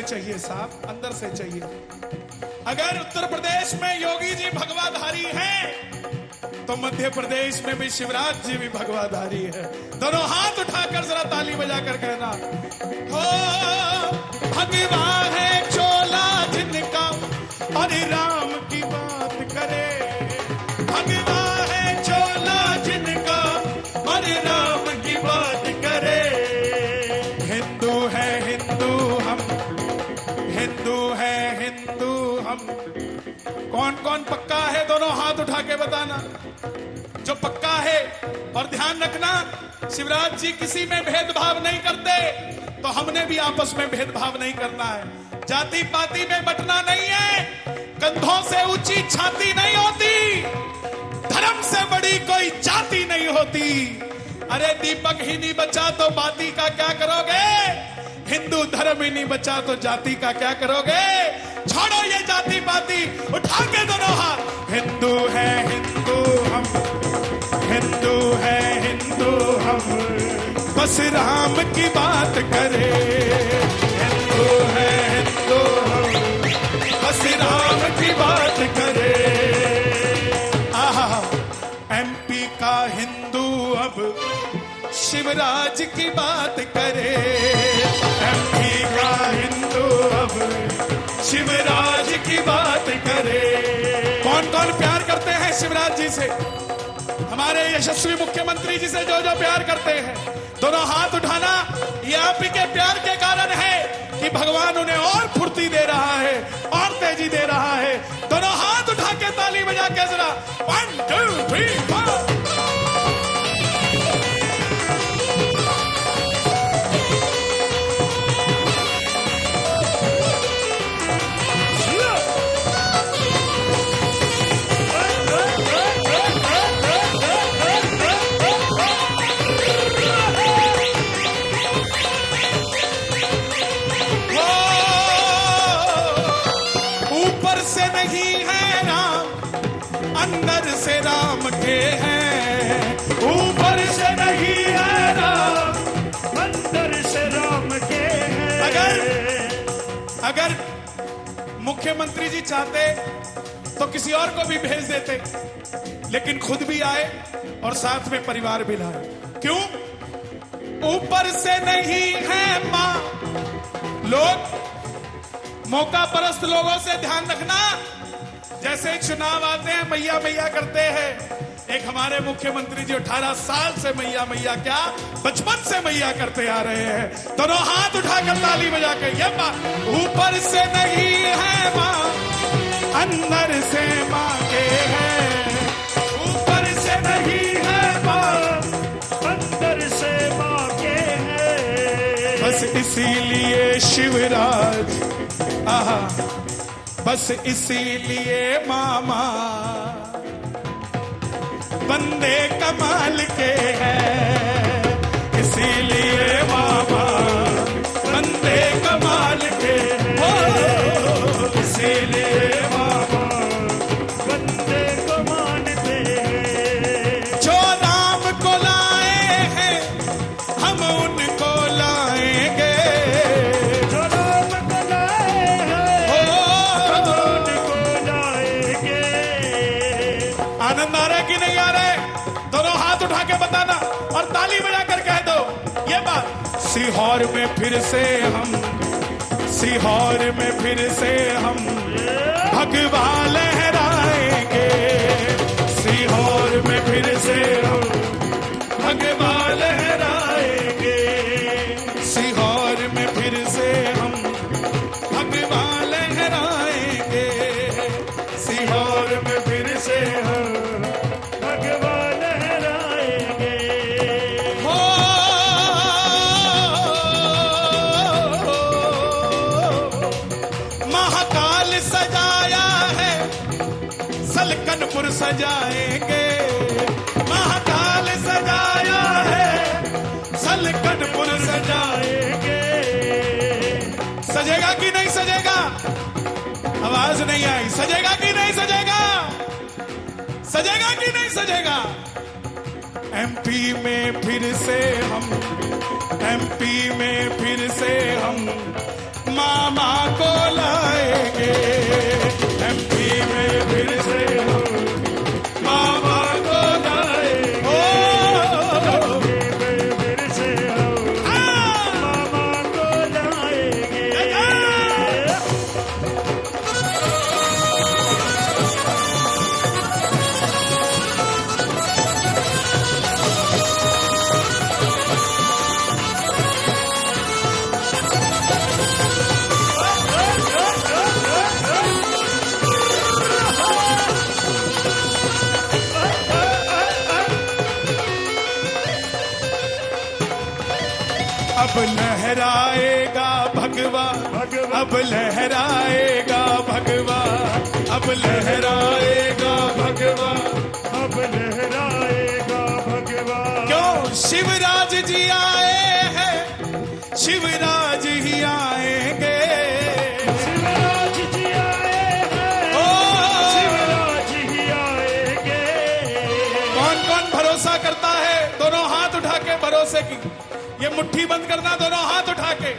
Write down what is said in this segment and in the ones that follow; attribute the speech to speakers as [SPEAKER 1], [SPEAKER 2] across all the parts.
[SPEAKER 1] चाहिए साहब, अंदर से चाहिए। अगर उत्तर प्रदेश में योगी जी भगवाधारी हैं तो मध्य प्रदेश में भी शिवराज जी भी भगवाधारी है। दोनों हाथ उठाकर जरा ताली बजाकर कहना, हो भगवा है चोला जिनका और राम की बात करे, भगवा है चोला जिनका और राम की बात करे। हिंदू है हिंदू हम, हिंदू है हिंदू हम। कौन कौन पक्का है दोनों हाथ उठा के बताना जो पक्का है। और ध्यान रखना, शिवराज जी किसी में भेदभाव नहीं करते, तो हमने भी आपस में भेदभाव नहीं करना है। जाति पाति में बंटना नहीं है, कंधों से ऊंची छाती नहीं होती, धर्म से बड़ी कोई जाति नहीं होती। अरे दीपक ही नहीं बचा तो बाती का क्या करोगे, हिंदू धर्म ही नहीं बचा तो जाति का क्या करोगे। छोड़ो ये जाति पाति, उठा के दोनों हाथ। हिंदू है हिंदू हम, हिंदू है हिंदू हम, बस राम की बात करे। हिंदू है हिंदू हम, बस राम की बात करे। आहा, एमपी का हिंदू अब शिवराज की बात करे। एमपी का हिंदू अब शिवराज की बात करे। कौन कौन प्यार करते हैं शिवराज जी से, हमारे यशस्वी मुख्यमंत्री जी से जो जो प्यार करते हैं, दोनों हाथ उठाना। ये आप ही के प्यार के कारण है कि भगवान उन्हें और फुर्ती दे रहा है और तेजी दे रहा है। दोनों हाथ उठा के ताली बजा के जरा 1 2 3 4। अंदर से राम के हैं, ऊपर से नहीं है राम, अंदर से राम के हैं। अगर मुख्यमंत्री जी चाहते तो किसी और को भी भेज देते, लेकिन खुद भी आए और साथ में परिवार भी लाए। क्यों? ऊपर से नहीं है मां। लोग मौका परस्त लोगों से ध्यान रखना, जैसे चुनाव आते हैं मैया मैया करते हैं। एक हमारे मुख्यमंत्री जी 18 साल से मैया मैया क्या, बचपन से मैया करते आ रहे हैं। दोनों हाथ उठाकर ताली बजा के ये बात, ऊपर से नहीं है मां, अंदर से मांगे हैं। ऊपर से नहीं है मां, अंदर से मांगे हैं। बस इसीलिए शिवराज, आहा, बस इसीलिए मामा बंदे कमाल के हैं। इसीलिए मामा बंदे कमाल के हैं। इसीलिए मामा बंदे कमाल के हैं। जो राम को लाए हैं हम उनको लाएंगे, आनंद आ रहा है कि नहीं आ रहा है? दोनों हाथ उठा के बताना और ताली बजा कर कह दो ये बात। सीहोर में फिर से हम, सीहोर में फिर से हम भगवा लहराएंगे। सीहोर में फिर से हम भगवा लहराएंगे। सीहोर में फिर से हम भगवा लहराएंगे। सीहोर में फिर से हम भगवा लहराएंगे। हो महाकाल सजाया है, सलकनपुर सजाएंगे। महाकाल सजाया है, सलकनपुर सजाएंगे। सजेगा कि नहीं सजेगा? आवाज नहीं आई। सजेगा कि नहीं सजेगा? सजेगा कि नहीं सजेगा? एमपी में फिर से हम, एमपी में फिर से हम मामा को लाएंगे, एमपी में फिर से हम मामा को लाएंगे,
[SPEAKER 2] एमपी में फिर से हम मामा को लाएंगे।
[SPEAKER 1] अब लहराएगा भगवा, अब लहराएगा भगवा, अब लहराएगा भगवा,
[SPEAKER 2] अब लहराएगा भगवा।
[SPEAKER 1] क्यों शिवराज जी आए हैं, शिवराज ही आएंगे,
[SPEAKER 2] शिवराज जी आए हैं,
[SPEAKER 1] ओ
[SPEAKER 2] शिवराज ही आएंगे।
[SPEAKER 1] कौन कौन भरोसा करता है? दोनों हाथ उठा के भरोसे की, ये मुट्ठी बंद करना, दोनों हाथ उठा के,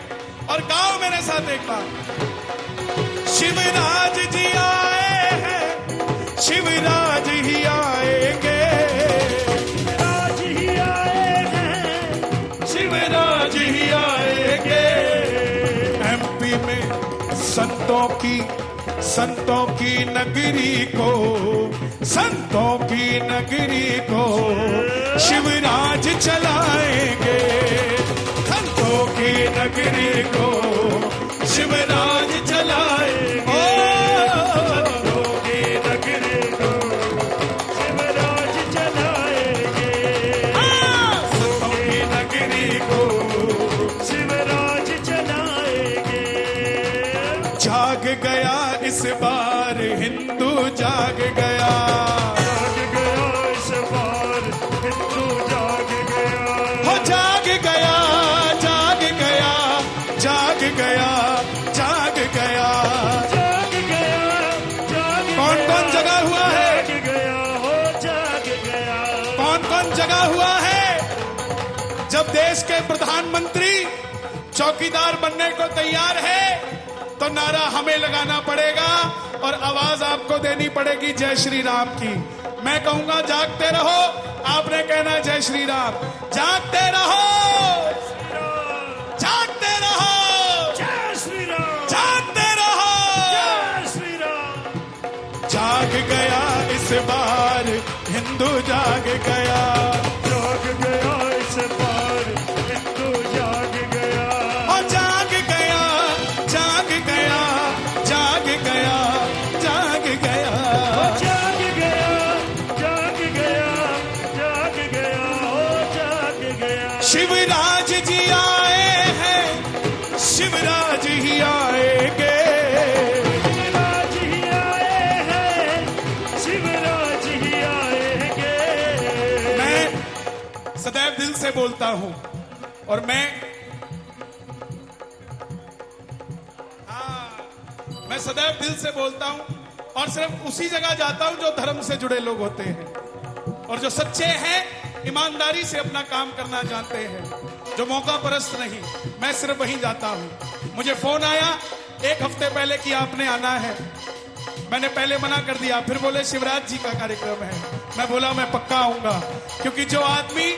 [SPEAKER 1] और गाओ मेरे साथ एक बार। शिवराज जी आए हैं, शिवराज ही आएंगे,
[SPEAKER 2] शिवराज ही आए हैं,
[SPEAKER 1] शिवराज ही आएंगे। एमपी में संतों की नगरी को, संतों की नगरी को शिवराज चलाएंगे, संतों की नगरी को शिवराज चलाएंगे,
[SPEAKER 2] संतों की नगरी को शिवराज चलाएंगे,
[SPEAKER 1] संतों की नगरी को
[SPEAKER 2] शिवराज चलाएंगे।
[SPEAKER 1] जाग गया इस बार हिंदू, जाग गया,
[SPEAKER 2] जाग गया इस बार हिंदू, जाग गया,
[SPEAKER 1] हो जाग गया, जाग गया, जाग गया, जाग गया।
[SPEAKER 2] जाग गया, जाग
[SPEAKER 1] कौन कौन जगा हुआ है?
[SPEAKER 2] जाग गया, हो जाग गया।
[SPEAKER 1] कौन कौन जगा हुआ है? जब देश के प्रधानमंत्री चौकीदार बनने को तैयार है तो नारा हमें लगाना पड़ेगा और आवाज आपको देनी पड़ेगी जय श्री राम की। मैं कहूंगा जागते रहो, आपने कहना जय श्री राम। जागते रहो, जागते रहो,
[SPEAKER 2] जय श्री राम,
[SPEAKER 1] जागते रहो।
[SPEAKER 2] जय श्री राम।
[SPEAKER 1] जाग गया इस बार हिंदू, जाग गया,
[SPEAKER 2] जाग गया इस बार हिंदू, जाग गया,
[SPEAKER 1] और जाग गया, जाग गया, जाग गया, जाग गया।
[SPEAKER 2] जाग गया, जाग गया, जाग गया, हो जाग गया।
[SPEAKER 1] शिवराज जी आए हैं, शिवराज ही आएंगे,
[SPEAKER 2] शिवराज ही आए हैं, शिवराज ही आएंगे।
[SPEAKER 1] मैं सदैव दिल से बोलता हूं और मैं सदैव दिल से बोलता हूं और सिर्फ उसी जगह जाता हूं जो धर्म से जुड़े लोग होते हैं और जो सच्चे हैं, ईमानदारी से अपना काम करना जानते हैं, जो मौका परस्त नहीं। मैं सिर्फ वहीं जाता हूं। मुझे फोन आया एक हफ्ते पहले कि आपने आना है। मैंने पहले मना कर दिया, फिर बोले शिवराज जी का कार्यक्रम है। मैं बोला मैं पक्का आऊंगा, क्योंकि जो आदमी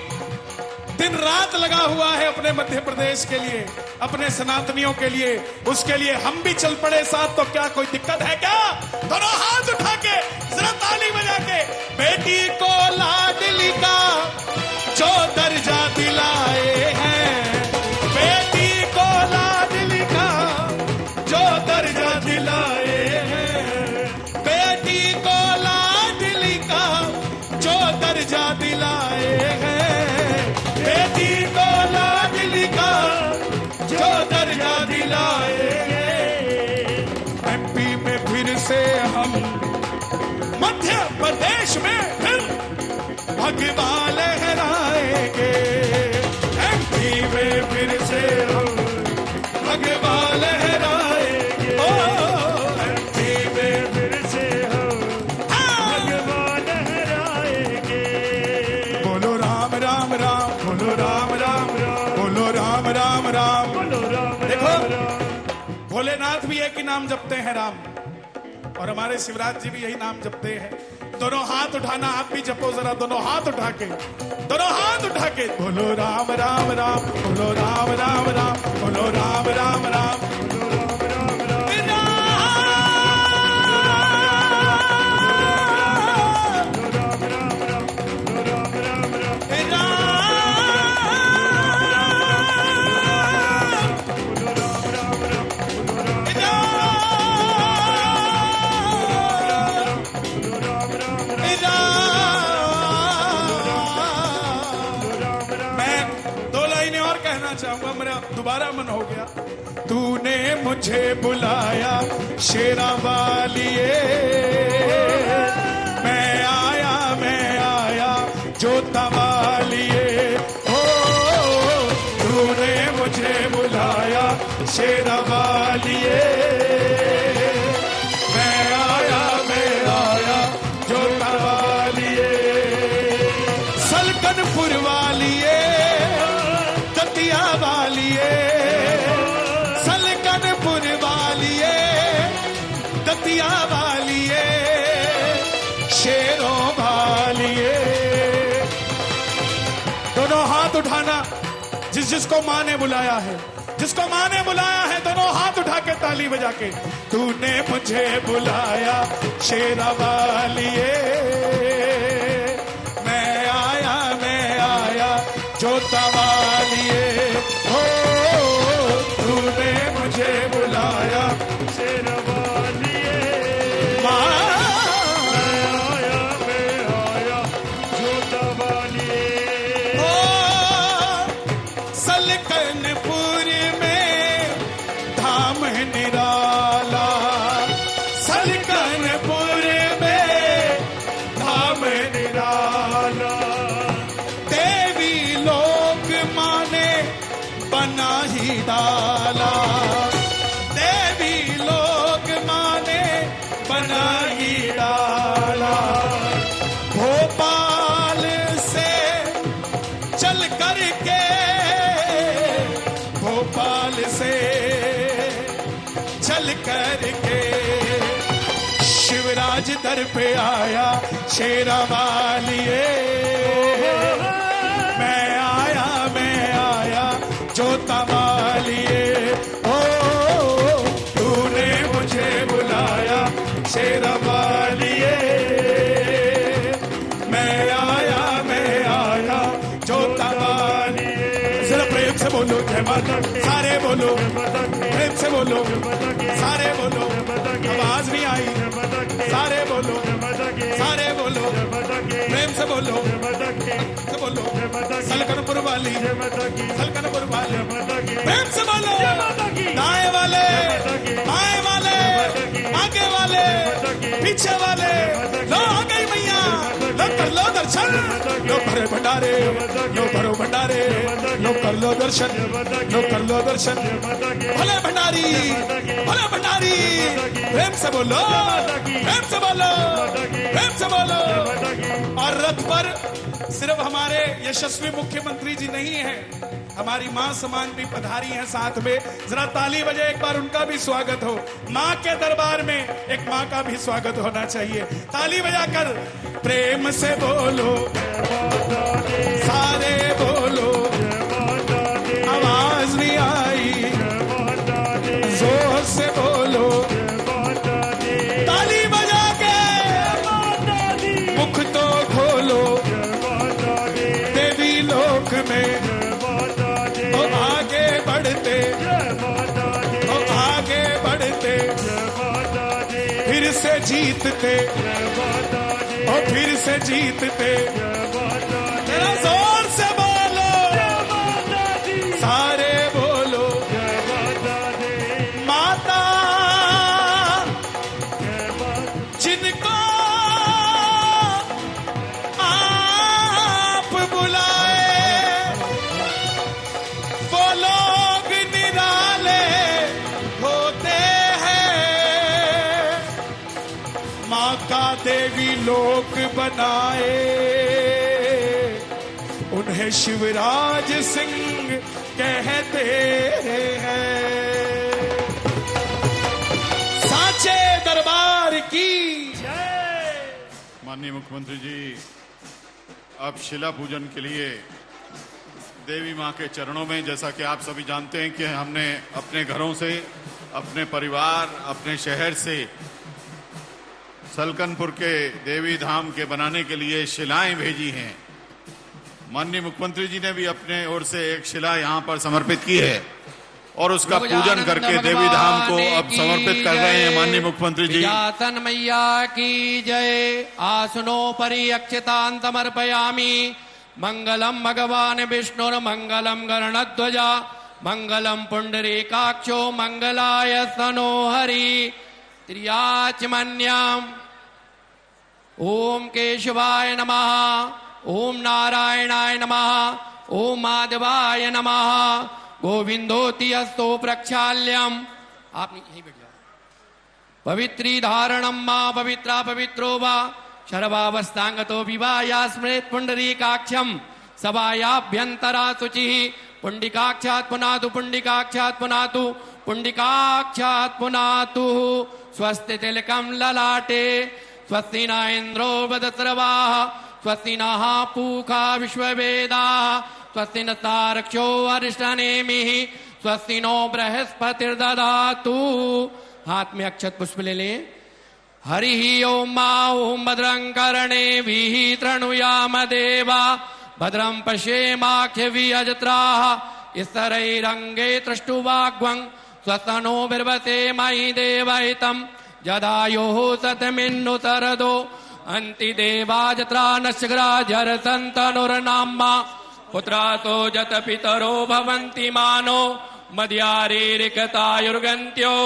[SPEAKER 1] दिन रात लगा हुआ है अपने मध्य प्रदेश के लिए, अपने सनातनियों के लिए, उसके लिए हम भी चल पड़े साथ। तो क्या कोई दिक्कत है क्या? दोनों हाथ उठा के जरा ताली बजा के, बेटी को लाडली का जो दर्जा दिलाए हैं, बेटी को लाडली का जो दर्जा दिलाए हैं, बेटी को लाडली का जो दर्जा दिलाए हैं, बेटी को लाडली का जो दर्जा दिलाए हैं। एमपी में फिर से हम, मध्य प्रदेश में फिर भगवा लहराएंगे। एमपी में फिर से हम भगवा लहराएंगे। ओ
[SPEAKER 2] एमपी में फिर से हम भगवा लहराएंगे।
[SPEAKER 1] बोलो राम राम राम, बोलो राम राम राम, बोलो राम राम राम।
[SPEAKER 2] बोलो राम
[SPEAKER 1] देखो,
[SPEAKER 2] राम राम।
[SPEAKER 1] भी एक ही नाम जपते हैं, राम, और हमारे शिवराज जी भी यही नाम जपते हैं। दोनों हाथ उठाना, आप भी जपो जरा, दोनों हाथ उठा के, दोनों हाथ उठा के बोलो राम राम राम, बोलो राम राम राम, बोलो राम राम राम, बोलो राम राम राम, चाहूंगा, मेरा दोबारा मन हो गया। तूने मुझे बुलाया शेरा वालिए, मैं आया जोता वालिए, हो तूने मुझे बुलाया शेरा वालिए, मैं आया जोता वालिए, सलकनपुर वालिए, दतिया वालिए, सलकनपुर वालिए, दतिया वालिए, शेरों वालिए। दोनों हाथ उठाना, जिसको माँ ने बुलाया है, जिसको माँ ने बुलाया है, दोनों हाथ उठा के ताली बजा के, तूने मुझे बुलाया शेरा वालिए, मैं आया जोता वालिए, हो तूने मुझे बुलाया शेरा वालिए, मैं आया जोता वालिए, हो सलकनपुर में धाम है निराला, सलकनपुर में धाम है निराला, बना ही डाला, देवी लोग माने बना ही डाला, भोपाल से चल करके, भोपाल से चल करके शिवराज दर पे आया शेरा वालिए, मैं आया जोता वालिए, ओ तूने मुझे बुलाया शेरा वालिए, मैं आया जोता वालिए। जरा प्रेम से बोलो जय माता, सारे बोलो प्रेम से बोलो, सारे बोलो, आवाज नहीं आई, सारे बोलो, सारे बोलो, प्रेम से बोलो, बोलो सलकनपुर वाली, सलकनपुर वाली, प्रेम से बोलो, दाएं वाले, बाएं वाले, आगे वाले, पीछे वाले, लो आ गई मैया, लो कर लो दर्शन, लो भरे भंडारे, लो भरो भंडारे, लो कर लो दर्शन, लो कर लो दर्शन, भले भंडारी, भले भंडारी, प्रेम से बोलो, प्रेम से बोलो, प्रेम से बोलो। और रथ पर सिर्फ हमारे यशस्वी मुख्यमंत्री जी नहीं हैं, हमारी मां समान भी पधारी हैं साथ में, जरा ताली बजे एक बार उनका भी स्वागत हो। मां के दरबार में एक मां का भी स्वागत होना चाहिए, ताली बजाकर प्रेम से बोलो, सारे बोलो, आवाज नहीं आई, जोर से बोलो, ताली बजा के मुख तो खोलो, देवी लोक में ओ आगे बढ़ते, ओ आगे बढ़ते, फिर से जीतते, ओ फिर से जीतते, तेरा जोर से बोलो, सारे बोलो, माता जिनको आप बुलाए वो लोग निराले होते हैं, माँ का देवी लोक बनाए उन्हें शिवराज सिंह कहते हैं।
[SPEAKER 3] माननीय मुख्यमंत्री जी, अब शिला पूजन के लिए देवी मां के चरणों में, जैसा कि आप सभी जानते हैं कि हमने अपने घरों से, अपने परिवार, अपने शहर से सलकनपुर के देवी धाम के बनाने के लिए शिलाएं भेजी हैं। माननीय मुख्यमंत्री जी ने भी अपने ओर से एक शिला यहां पर समर्पित की है और उसका पूजन करके देवी धाम को अब समर्पित कर रहे हैं। माननीय मुख्यमंत्री जी,
[SPEAKER 4] विजातन मैया की जय। आसनो परि अक्षतान्तमर्पयामि। मंगलम भगवान विष्णुर्मंगलम गरुड़ध्वजा मंगलम पुंडरीकाक्षो मंगलाय स्तनो हरि। त्रियाचमन्यम। ओम केशवाय नमः, ओम नारायणाय नमः, ओम माधवाय नमः। गोविंदोति अस्तो प्रक्षाल्यम। आप यहीं बैठ जाओ। पवित्री धारणम मां पवित्रा पवित्रो वा शर्वावस्थांगतो विवाया स्मृत पुंडरीकाक्षम सभायाभ्यंतरा शुचिः। पुंडिकाक्षात् पुनातु पुंडिकाक्षात् पुनातु पुंडिकाक्षात् पुनातु। स्वस्ति तिलकम ललाटे स्वस्ति न इंद्रो वदस्रवाः स्वस्ति नः पूषा विश्ववेदाः स्वस्ति न तारक्षो अरिष्टनेमिः स्वस्ति नो बृहस्पतिर्दधातु। हाथ में अक्षत पुष्प ले लें। हरि ओम मा ओम भद्रं कर्णेभिः तृणुयाम देवा भद्रं पश्येमाख्यविअजत्राः स्तरैरङ्गे तृष्टुवाग्वं स्वस्तनो बिर्वते मयि देवहितं जदायोः सतमिन्नुतरदो अन्ति देवाजत्रा नश्ग्रा जरसन्तनुर्नाम्मा पुत्रातो जत पितरो भवन्ति मानो मद्यारीरिकतायुर्गन्त्यो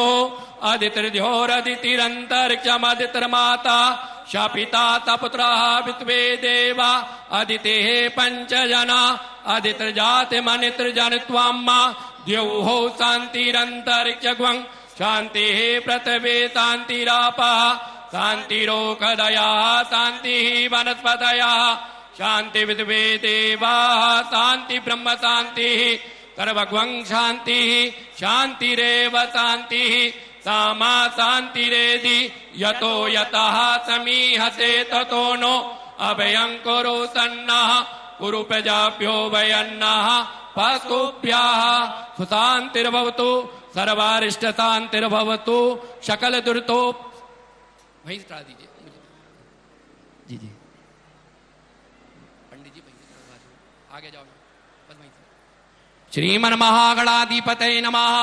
[SPEAKER 4] अदितिर्ध्योरदितिरन्तरिक्षमदितिर्माता शापिता तपुत्रः विद्वे देवा अदितेः पञ्चजना अदितिर्जातिमनितिर्जनित्वाम्मा द्यौः शान्तिरन्तरिक्षग्वं शान्तिः पृथिवी शान्तिरापः शान्तिरोकदयः शान्तिः वनस्पतयः शांति विद्वे देवाः शांति ब्रह्म शांतिः सर्वगं शांतिः शांतिरेव शांतिः सामा शांतिरेधि यतो यतः समीहते ततो नो अभयं कुरु सन्नः कुरु प्रजाभ्यो वयन्नः पशुभ्यः सुशान्तिर्भवतु सर्वारिष्टशान्तिर्भवतु सकल दुर्तो। वहीं से चढ़ा दीजिए जी जी पंडित जी आगे जाओ बस वहीं से। श्रीमन महागणाधिपतये नमः।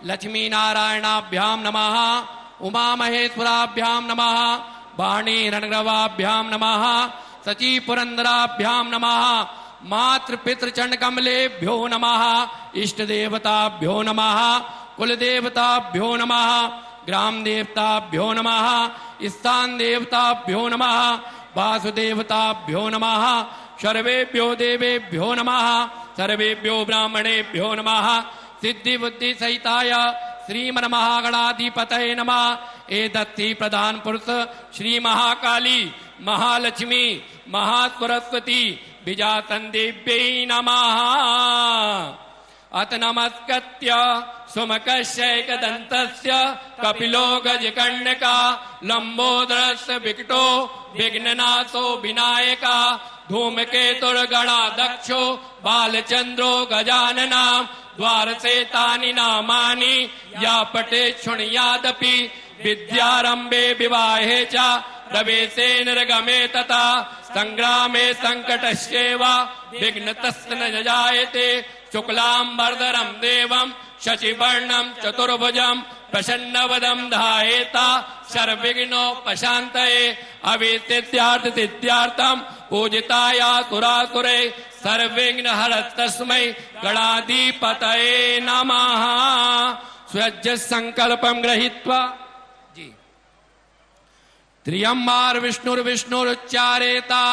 [SPEAKER 4] लक्ष्मी नारायणाभ्याम नमः। उमा महेश्वराभ्याम नमः। वाणी रणग्रवाभ्याम नमः। सची पुरंदराभ्याम नमः। मातृ पितृ चरण कमलेभ्यो नमः। इष्ट देवताभ्यो नमः। कुल देवताभ्यो नमः। ग्राम देवताभ्यो नमः। स्थान देवताभ्यो नमः। वासुदेवताभ्यो नमः। सर्वेभ्यो देवेभ्यो नमः। सर्वेभ्यो ब्राह्मणेभ्यो नमः। सिद्धि बुद्धि सहिताय श्रीमन महागणाधिपतये नमः। एतत्ति प्रधान पुरुष श्री महाकाली महालक्ष्मी महासरस्वती विजातन देव्यै नमः। अत नमस्कृत्य सुमकश्यैकदन्तस्य कपिलो गजकर्णका लंबोदरस्य विकटो विघ्ननाशो विनायका धूमकेतुर्गणाध्यक्षो बालचंद्रो गजानना द्वारसे तानि नामानि या पटे शृणुयादपि विद्यारंभे विवाहे च प्रवेशे निर्गमे तथा संग्रामे संकटस्यैव विघ्नतस्य न जायते। शुक्लांबरधरं देवं शशिवर्णं चतुर्भुजं प्रसन्नवदं ध्यायेता सर्वविघ्नोपशान्तये। अविद्यार्थसिद्ध्यर्थं पूजिताया सुरासुरे सर्वविघ्नहरस्तस्मै गणाधिपतये नमः। स्वज्य संकल्पं गृहीत्वा जी त्र्यम्बार विष्णुर्विष्णुरुच्चारेता।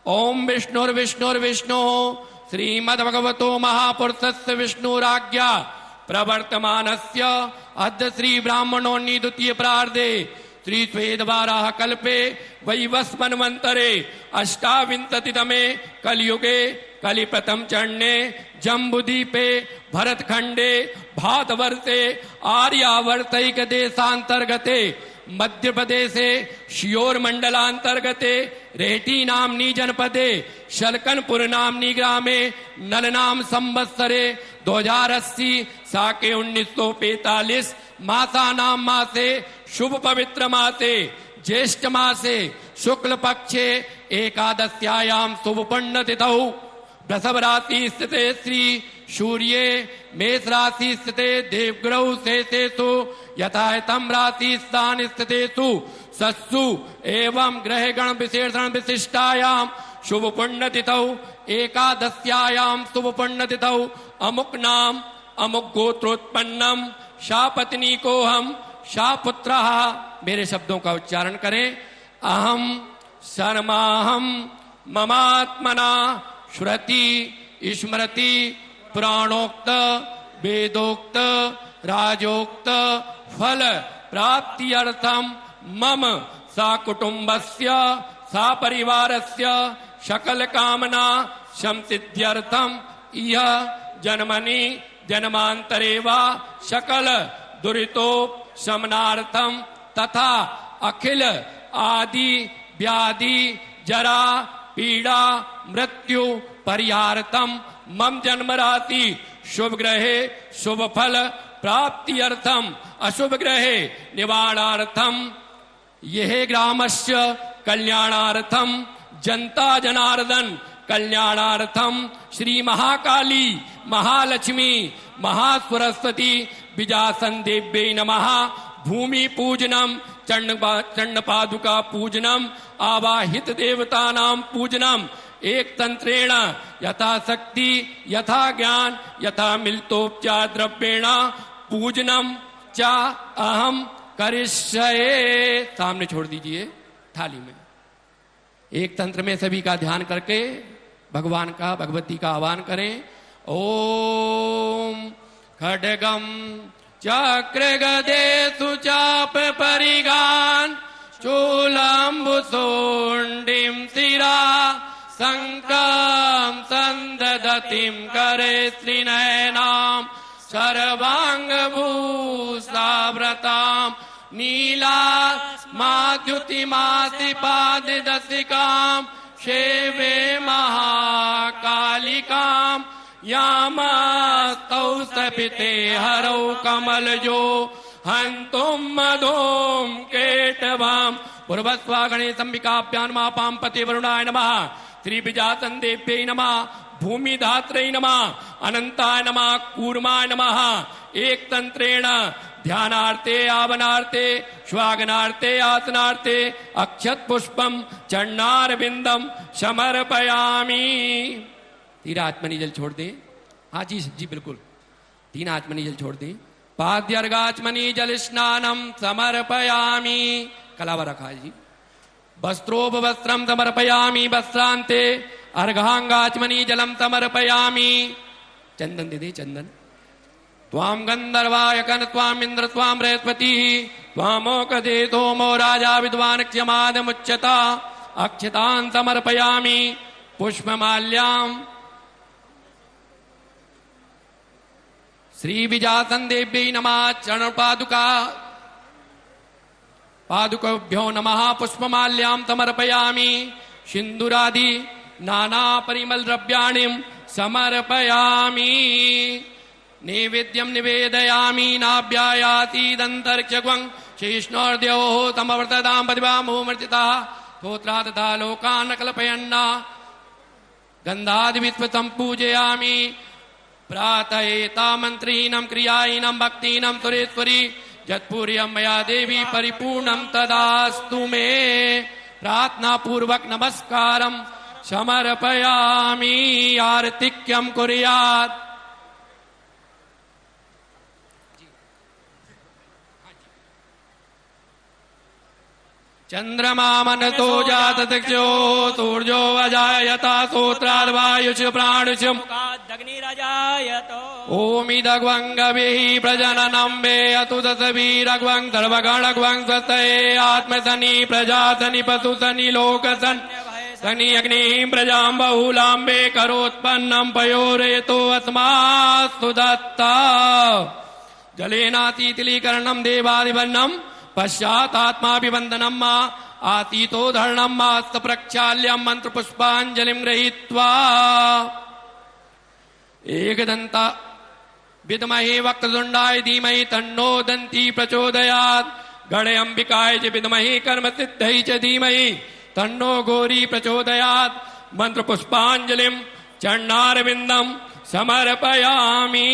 [SPEAKER 4] ओम विष्णुर्विष्णुर्विष्णु श्रीमद्भगवतो महापुरुषस्य विष्णुराज्ञा प्रवर्तमानस्य अद्य श्री ब्राह्मणोन्नी द्वितीय प्रार्धे श्री स्वेदवाराह कल्पे वैवस्वन्वन्तरे अष्टाविंशतितमे कलियुगे कलि प्रथम चरणे जम्बूद्वीपे भरतखंडे भारतवर्षे आर्यावर्तैक देशांतर्गते मध्य प्रदेशे शियोर मंडलांतर्गते रेहटी नामनी जनपदे शलकनपुर नामनी ग्रामे नल नाम संवत्सरे 2080 साके 1945 मासा नाम मासे शुभ पवित्र मासे ज्येष्ठ मासे शुक्ल पक्षे एकादश्यायाम शुभ पुण्य तिथौ वृषभ राशि स्थिते श्री सूर्ये मेष राशि स्थिते देवग्रह शेषेषु यथायतम राशि स्थान स्थितेषु सत्सु एवं ग्रह गण विशेषण विशिष्टायाम शुभ पुण्य तिथौ एकादश्यायाम शुभ पुण्य तिथौ अमुक नाम अमुक गोत्रोत्पन्नम शापत्नी को हम शापुत्र। मेरे शब्दों का उच्चारण करें। अहम शर्माहम ममात्मना श्रुति स्मृति पुराणोक्त वेदोक्त राजोक्त फल प्राप्ति अर्थम मम सा कुटुंबस्य सा परिवारस्य सकल कामना संसिद्ध्यर्थम यह जन्मनि जन्मांतरे वा सकल दुरितो शमनार्थम तथा अखिल आदि व्याधि जरा पीड़ा मृत्यु परिहार्थम मम जन्म राशि शुभ ग्रहे शुभ फल प्राप्ति अर्थम अशुभ ग्रहे निवारणार्थम यह ग्रामस्य कल्याणार्थम जनता जनार्दन कल्याणार्थम श्री महाकाली महालक्ष्मी महासरस्वती विजासन देव्यै नमः भूमि पूजनम चंड पादुका पूजनम आवाहित देवतानां पूजनम एक तंत्रेण यथाशक्ति यथा ज्ञान यथा मिलतोपचार द्रव्येण पूजनम च अहम करिष्ये। सामने छोड़ दीजिए थाली में। एक तंत्र में सभी का ध्यान करके भगवान का भगवती का आह्वान करें। ओम खड्गम चक्र गदे सुचाप परिगान चूलम्बुसुण्डिं शिरा शङ्खं सन्ददतिं करे श्रीनयनां सर्वाङ्गभूषाव्रतां नीला माद्युतिमासिपादिदशिकां शेवे महाकालिकां यामस्तौ सपिते हरौ कमलजो हन्तुं मधुं केटवां पूर्वस्वागणे संविकाभ्यां नमः पति वरुणाय नमः श्री विजातन देव्यै नमः भूमिधात्रै नमः अनंताय नमः कूर्माय नमः। एक तंत्रेण ध्यानार्थे आवनार्थे स्वागनार्थे आसनार्थे अक्षत पुष्पम चरणारविंदम समर्पयामि। तीन आत्मनि जल छोड़ दे। हाँ जी जी बिल्कुल। तीन आत्मनि जल छोड़ दे। पाद्यर्गाचमनि जल स्नानम समर्पयामि। कलावा रखा जी। वस्त्रोपवस्त्रम समर्पयामि वस्त्रांते अर्घांगाचमनि जलम समर्पयामि। चंदन दे दे चंदन। त्वाम गंधर्वाय कन त्वाम इंद्र त्वाम बृहस्पति त्वामोकदे सोमो राजा विद्वान क्षमादमुच्यता अक्षतान् समर्पयामि पुष्पमाल्याम्। श्री विजातन देव्यै नमः चरण पादुकाभ्यो नमः पुष्पमाल्यां समर्पयामि। सिंदूरादि नाना परिमल द्रव्याणि समर्पयामि। नैवेद्यं निवेदयामि नाभ्यायातीदन्तरिक्षगं शेष्णोर्द्योः समवर्ततां प्रतिभामूर्तितः स्तोत्रा तथा लोकान् कल्पयन्ना गन्धादिवित्वतं पूजयामि। प्रातयेता मन्त्रीणं क्रियाहीनं भक्तिहीनं सुरेश्वरी यत्पूर्यं मया देवी परिपूर्णं तदास्तु मे। प्रार्थना पूर्वक नमस्कारं समर्पयामि। आर्तिक्यं कुर्यात्। चंद्रमा मनतो जात दक्षो सूर्यो अजायता सूत्राद्वायुष प्राणुषम ओमिदग्वंगभिः प्रजननं वे अतुदसवीरग्वं सर्वगणग्वं स्वस्तये आत्मसनि प्रजासनि पशुसनि लोकसन् सनि अग्निः प्रजां बहुलां वे करोत्पन्नं पयोरेतो अस्मास्तु दत्ता। जलेनातितिलीकरणं देवादिवन्नं पश्चातात्माभिवन्दनम् आतीतो धरणम् मास्त प्रक्षाल्यम् मंत्र पुष्पाञ्जलिं गृहीत्वा एकदन्ता विद्महे वक्रतुण्डाय धीमहि तन्नो दन्ती प्रचोदयात् गणे अंबिकाय च विद्महे कर्मसिद्ध्यै च धीमहि तन्नो गौरी प्रचोदयात् मंत्र पुष्पाञ्जलिं चरणारविन्दं समर्पयामि।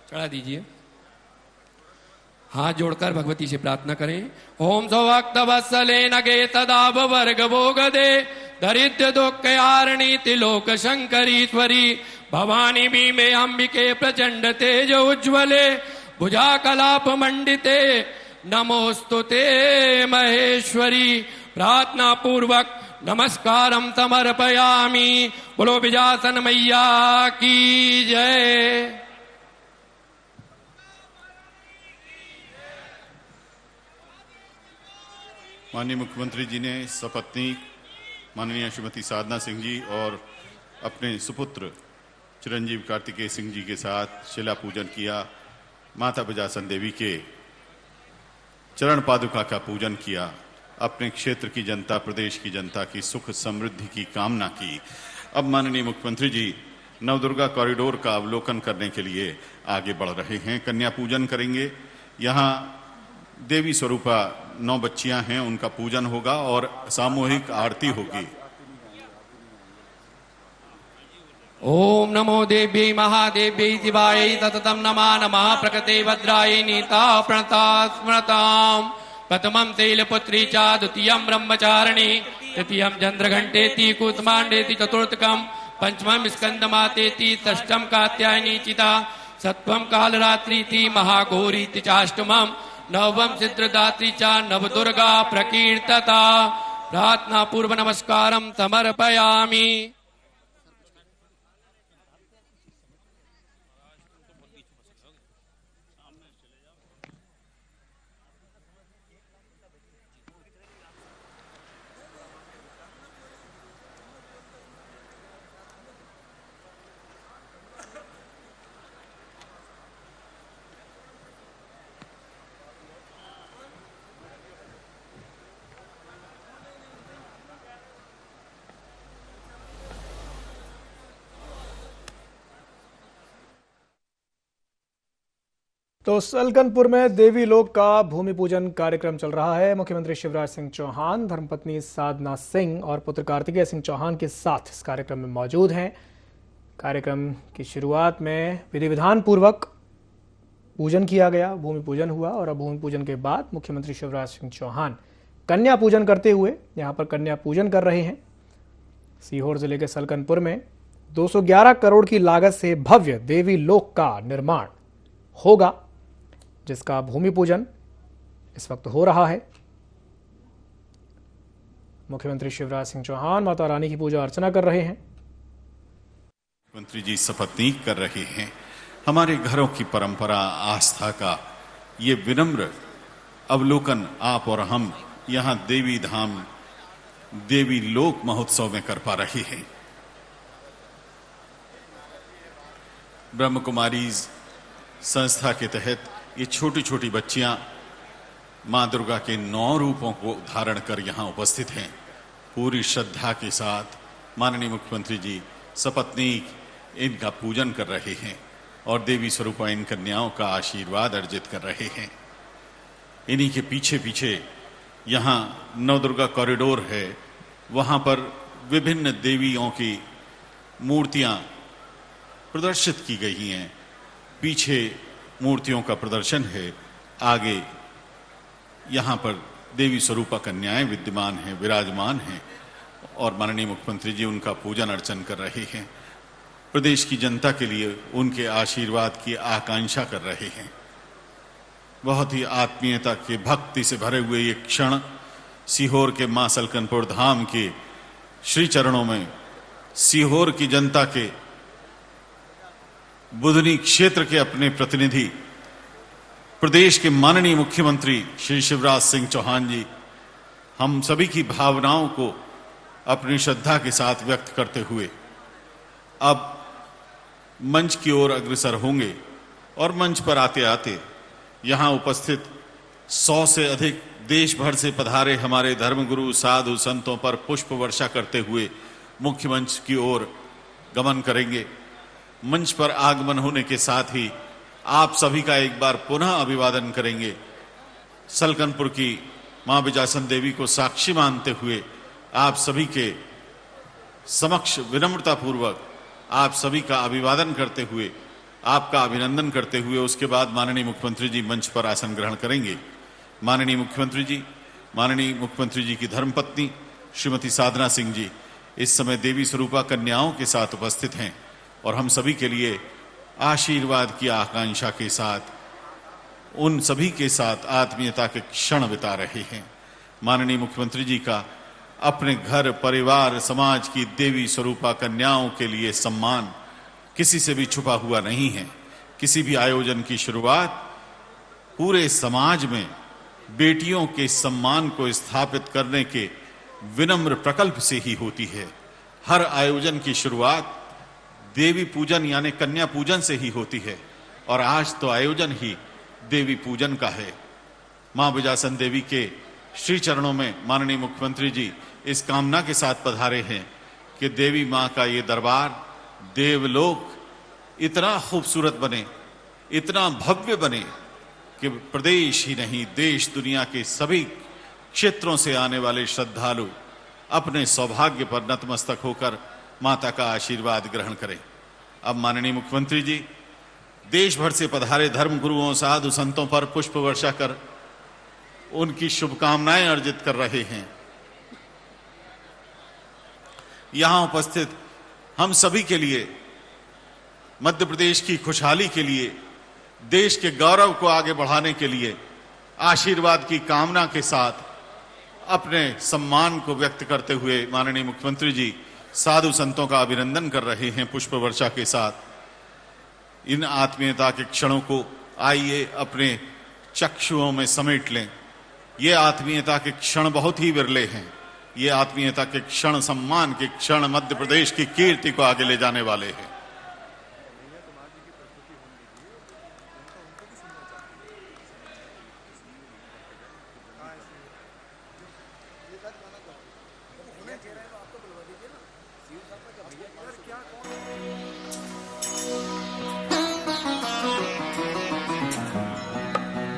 [SPEAKER 4] चढ़ा दीजिए। हाथ जोड़कर भगवती से प्रार्थना करें। ओम सौभक्त वत्सले नगे तदा वर्ग भोगदे दरिद्र दुःखहारिणी त्रिलोक शंकरीश्वरी भवानी भीमे अंबिके प्रचंड तेज उज्ज्वले भुजा कलाप मंडिते नमोस्तुते महेश्वरी। प्रार्थना पूर्वक नमस्कारम समर्पयामि। बोलो विजासन मैया की जय।
[SPEAKER 3] माननीय मुख्यमंत्री जी ने सपत्नी माननीय श्रीमती साधना सिंह जी और अपने सुपुत्र चिरंजीव कार्तिकेय सिंह जी के साथ शिला पूजन किया। माता विजासन देवी के चरण पादुका का पूजन किया। अपने क्षेत्र की जनता, प्रदेश की जनता की सुख समृद्धि की कामना की। अब माननीय मुख्यमंत्री जी नवदुर्गा कॉरिडोर का अवलोकन करने के लिए आगे बढ़ रहे हैं। कन्या पूजन करेंगे। यहाँ देवी स्वरूपा 9 बच्चियां हैं, उनका पूजन होगा और सामूहिक आरती होगी।
[SPEAKER 4] ओम नमो देव्यै महादेव्यै शिवायै सततं नमा नमः प्रकृते भद्राय नीता प्रणता स्मृताम्। प्रथमं शैलपुत्री च द्वितीयं ब्रह्मचारिणी तृतीयं चन्द्रघण्टेति कूष्माण्डेति चतुर्थकं पंचमं स्कन्दमातेति षष्ठं कात्यायनी चिता सप्तमं कालरात्रीति महाघोरीति चाष्टमं नवम सिद्धदात्री च नवदुर्गा प्रकीर्तता। प्रार्थना पूर्व नमस्कारं समर्पयामि।
[SPEAKER 5] तो सलकनपुर में देवी लोक का भूमि पूजन कार्यक्रम चल रहा है। मुख्यमंत्री शिवराज सिंह चौहान धर्मपत्नी साधना सिंह और पुत्र कार्तिकेय सिंह चौहान के साथ इस कार्यक्रम में मौजूद हैं। कार्यक्रम की शुरुआत में विधि विधान पूर्वक पूजन किया गया, भूमि पूजन हुआ और अब भूमि पूजन के बाद मुख्यमंत्री शिवराज सिंह चौहान कन्या पूजन करते हुए यहाँ पर कन्या पूजन कर रहे हैं। सीहोर जिले के सलकनपुर में 211 करोड़ की लागत से भव्य देवी लोक का निर्माण होगा, जिसका भूमि पूजन इस वक्त हो रहा है। मुख्यमंत्री शिवराज सिंह चौहान माता रानी की पूजा अर्चना कर रहे हैं।
[SPEAKER 3] मुख्यमंत्री जी सपत्नीक कर रहे हैं। हमारे घरों की परंपरा, आस्था का ये विनम्र अवलोकन आप और हम यहां देवी धाम देवी लोक महोत्सव में कर पा रहे हैं। ब्रह्म कुमारी संस्था के तहत ये छोटी छोटी बच्चियां मां दुर्गा के 9 रूपों को धारण कर यहां उपस्थित हैं। पूरी श्रद्धा के साथ माननीय मुख्यमंत्री जी सपत्नीक इनका पूजन कर रहे हैं और देवी स्वरूपा इन कन्याओं का आशीर्वाद अर्जित कर रहे हैं। इन्हीं के पीछे पीछे यहाँ नवदुर्गा कॉरिडोर है, वहाँ पर विभिन्न देवियों की मूर्तियाँ प्रदर्शित की गई हैं। पीछे मूर्तियों का प्रदर्शन है, आगे यहाँ पर देवी स्वरूपा कन्याएं विद्यमान हैं, विराजमान हैं और माननीय मुख्यमंत्री जी उनका पूजन अर्चन कर रहे हैं। प्रदेश की जनता के लिए उनके आशीर्वाद की आकांक्षा कर रहे हैं। बहुत ही आत्मीयता के भक्ति से भरे हुए ये क्षण सीहोर के मां सलकनपुर धाम के श्री चरणों में सीहोर की जनता के बुधनी क्षेत्र के अपने प्रतिनिधि प्रदेश के माननीय मुख्यमंत्री श्री शिवराज सिंह चौहान जी हम सभी की भावनाओं को अपनी श्रद्धा के साथ व्यक्त करते हुए अब मंच की ओर अग्रसर होंगे और मंच पर आते आते यहां उपस्थित 100 से अधिक देश भर से पधारे हमारे धर्मगुरु साधु संतों पर पुष्प वर्षा करते हुए मुख्य मंच की ओर गमन करेंगे। मंच पर आगमन होने के साथ ही आप सभी का एक बार पुनः अभिवादन करेंगे। सलकनपुर की मां बिजासन देवी को साक्षी मानते हुए आप सभी के समक्ष विनम्रता पूर्वक आप सभी का अभिवादन करते हुए, आपका अभिनंदन करते हुए उसके बाद माननीय मुख्यमंत्री जी मंच पर आसन ग्रहण करेंगे। माननीय मुख्यमंत्री जी की धर्मपत्नी श्रीमती साधना सिंह जी इस समय देवी स्वरूपा कन्याओं के साथ उपस्थित हैं और हम सभी के लिए आशीर्वाद की आकांक्षा के साथ उन सभी के साथ आत्मीयता के क्षण बिता रहे हैं। माननीय मुख्यमंत्री जी का अपने घर, परिवार, समाज की देवी स्वरूपा कन्याओं के लिए सम्मान किसी से भी छुपा हुआ नहीं है। किसी भी आयोजन की शुरुआत पूरे समाज में बेटियों के सम्मान को स्थापित करने के विनम्र प्रकल्प से ही होती है। हर आयोजन की शुरुआत देवी पूजन यानी कन्या पूजन से ही होती है और आज तो आयोजन ही देवी पूजन का है। मां बिजासन देवी के श्री चरणों में माननीय मुख्यमंत्री जी इस कामना के साथ पधारे हैं कि देवी मां का ये दरबार, देवलोक इतना खूबसूरत बने, इतना भव्य बने कि प्रदेश ही नहीं देश दुनिया के सभी क्षेत्रों से आने वाले श्रद्धालु अपने सौभाग्य पर नतमस्तक होकर माता का आशीर्वाद ग्रहण करें। अब माननीय मुख्यमंत्री जी देश भर से पधारे धर्म गुरुओं, साधु संतों पर पुष्प वर्षा कर उनकी शुभकामनाएं अर्जित कर रहे हैं। यहां उपस्थित हम सभी के लिए, मध्य प्रदेश की खुशहाली के लिए, देश के गौरव को आगे बढ़ाने के लिए आशीर्वाद की कामना के साथ अपने सम्मान को व्यक्त करते हुए माननीय मुख्यमंत्री जी साधु संतों का अभिनंदन कर रहे हैं पुष्प वर्षा के साथ। इन आत्मीयता के क्षणों को आइए अपने चक्षुओं में समेट लें। ये आत्मीयता के क्षण बहुत ही विरले हैं। ये आत्मीयता के क्षण, सम्मान के क्षण मध्य प्रदेश की कीर्ति को आगे ले जाने वाले हैं।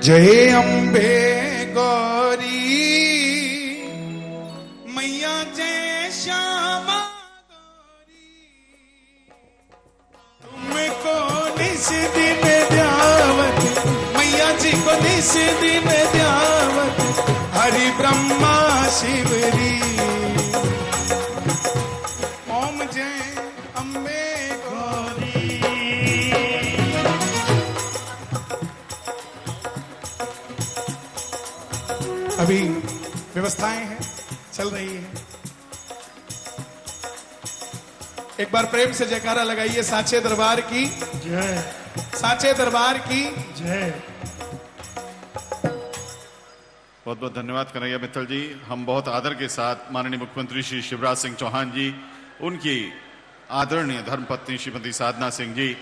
[SPEAKER 1] जय अम्बे गौरी मैया, जय श्यामा गौरी, तुमको निस दिन ध्यावत, मैया जी को निस दिन ध्यावत, हरि ब्रह्मा शिवरी। ओम जय अम्बे गौरी। अभी व्यवस्थाएं हैं, चल रही है। एक बार प्रेम से जयकारा लगाइए साचे दरबार की
[SPEAKER 2] जय,
[SPEAKER 1] साचे दरबार की
[SPEAKER 2] जय।
[SPEAKER 3] बहुत बहुत धन्यवाद कन्हैया मित्तल जी। हम बहुत आदर के साथ माननीय मुख्यमंत्री श्री शिवराज सिंह चौहान जी, उनकी आदरणीय धर्मपत्नी श्रीमती साधना सिंह जी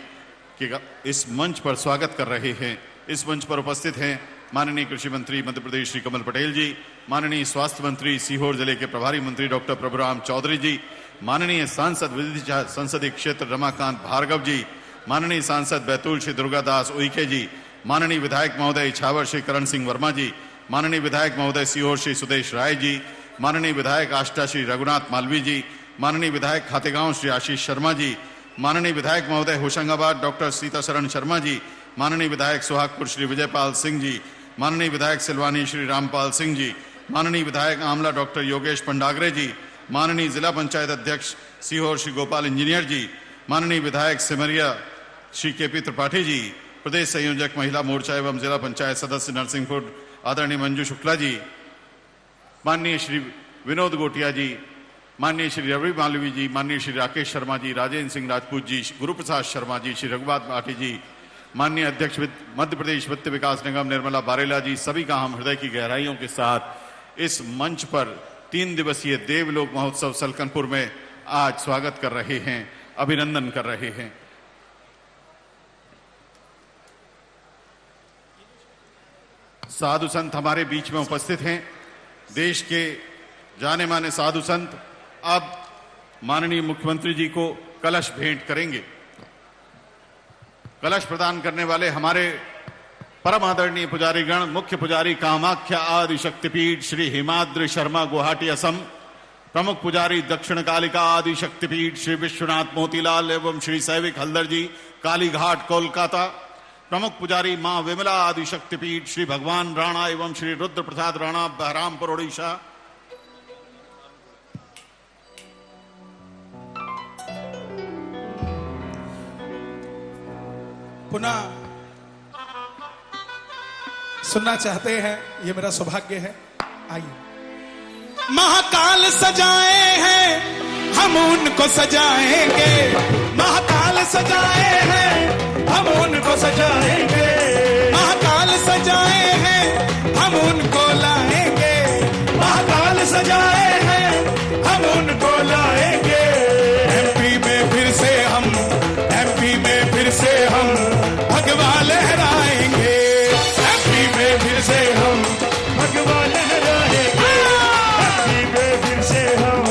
[SPEAKER 3] के इस मंच पर स्वागत कर रहे हैं। इस मंच पर उपस्थित हैं माननीय कृषि मंत्री मध्य प्रदेश श्री कमल पटेल जी, माननीय स्वास्थ्य मंत्री सीहोर जिले के प्रभारी मंत्री डॉक्टर प्रभुराम चौधरी जी, माननीय सांसद विदिशा संसदीय क्षेत्र रमाकांत भार्गव जी, माननीय सांसद बैतूल श्री दुर्गादास उइके जी, माननीय विधायक महोदय इछावर श्री करण सिंह वर्मा जी, माननीय विधायक महोदय सीहोर श्री सुदेश राय जी, माननीय विधायक आष्टा श्री रघुनाथ मालवी जी, माननीय विधायक खातेगांव श्री आशीष शर्मा जी, माननीय विधायक महोदय होशंगाबाद डॉक्टर सीताशरण शर्मा जी, माननीय विधायक सुहागपुर श्री विजयपाल सिंह जी, माननीय विधायक सिलवानी श्री रामपाल सिंह जी, माननीय विधायक आमला डॉक्टर योगेश पंडागरे जी, माननीय जिला पंचायत अध्यक्ष सीहोर श्री गोपाल इंजीनियर जी, माननीय विधायक सिमरिया श्री केपी त्रिपाठी जी, प्रदेश संयोजक महिला मोर्चा एवं जिला पंचायत सदस्य नरसिंहपुर आदरणीय मंजू शुक्ला जी, माननीय श्री विनोद गोटिया जी, माननीय श्री रवि मालवी जी, माननीय श्री राकेश शर्मा जी, राजेंद्र सिंह राजपूत जी, गुरुप्रसाद शर्मा जी, श्री रघुनाथ भाटी जी, माननीय अध्यक्ष मध्य प्रदेश वित्त विकास निगम निर्मला बारेला जी, सभी का हम हृदय की गहराइयों के साथ इस मंच पर 3 दिवसीय देवलोक महोत्सव सलकनपुर में आज स्वागत कर रहे हैं, अभिनंदन कर रहे हैं। साधु संत हमारे बीच में उपस्थित हैं। देश के जाने माने साधु संत अब माननीय मुख्यमंत्री जी को कलश भेंट करेंगे। कलश प्रदान करने वाले हमारे परम आदरणीय पुजारीगण, मुख्य पुजारी कामाख्या आदि शक्तिपीठ श्री हिमाद्री शर्मा गुवाहाटी असम, प्रमुख पुजारी दक्षिण कालिका आदि शक्तिपीठ श्री विश्वनाथ मोतीलाल एवं श्री सैविक हल्दर जी कालीघाट कोलकाता, प्रमुख पुजारी मां विमला आदि शक्तिपीठ श्री भगवान राणा एवं श्री रुद्र प्रसाद राणा बहरामपुर ओडिशा,
[SPEAKER 1] पुनः सुनना चाहते हैं, ये मेरा सौभाग्य है। आइए। महाकाल सजाए हैं हम उनको सजाएंगे, महाकाल सजाए हैं हम उनको सजाएंगे, महाकाल सजाए हैं हम उनको लाएंगे, महाकाल सजाए हैं हम उनको लाएंगे। एमपी में फिर से हम, एमपी में फिर से हम भगवा लहराएंगे, एमपी में फिर से हम
[SPEAKER 2] भगवा लहराएंगे, एमपी में फिर से हम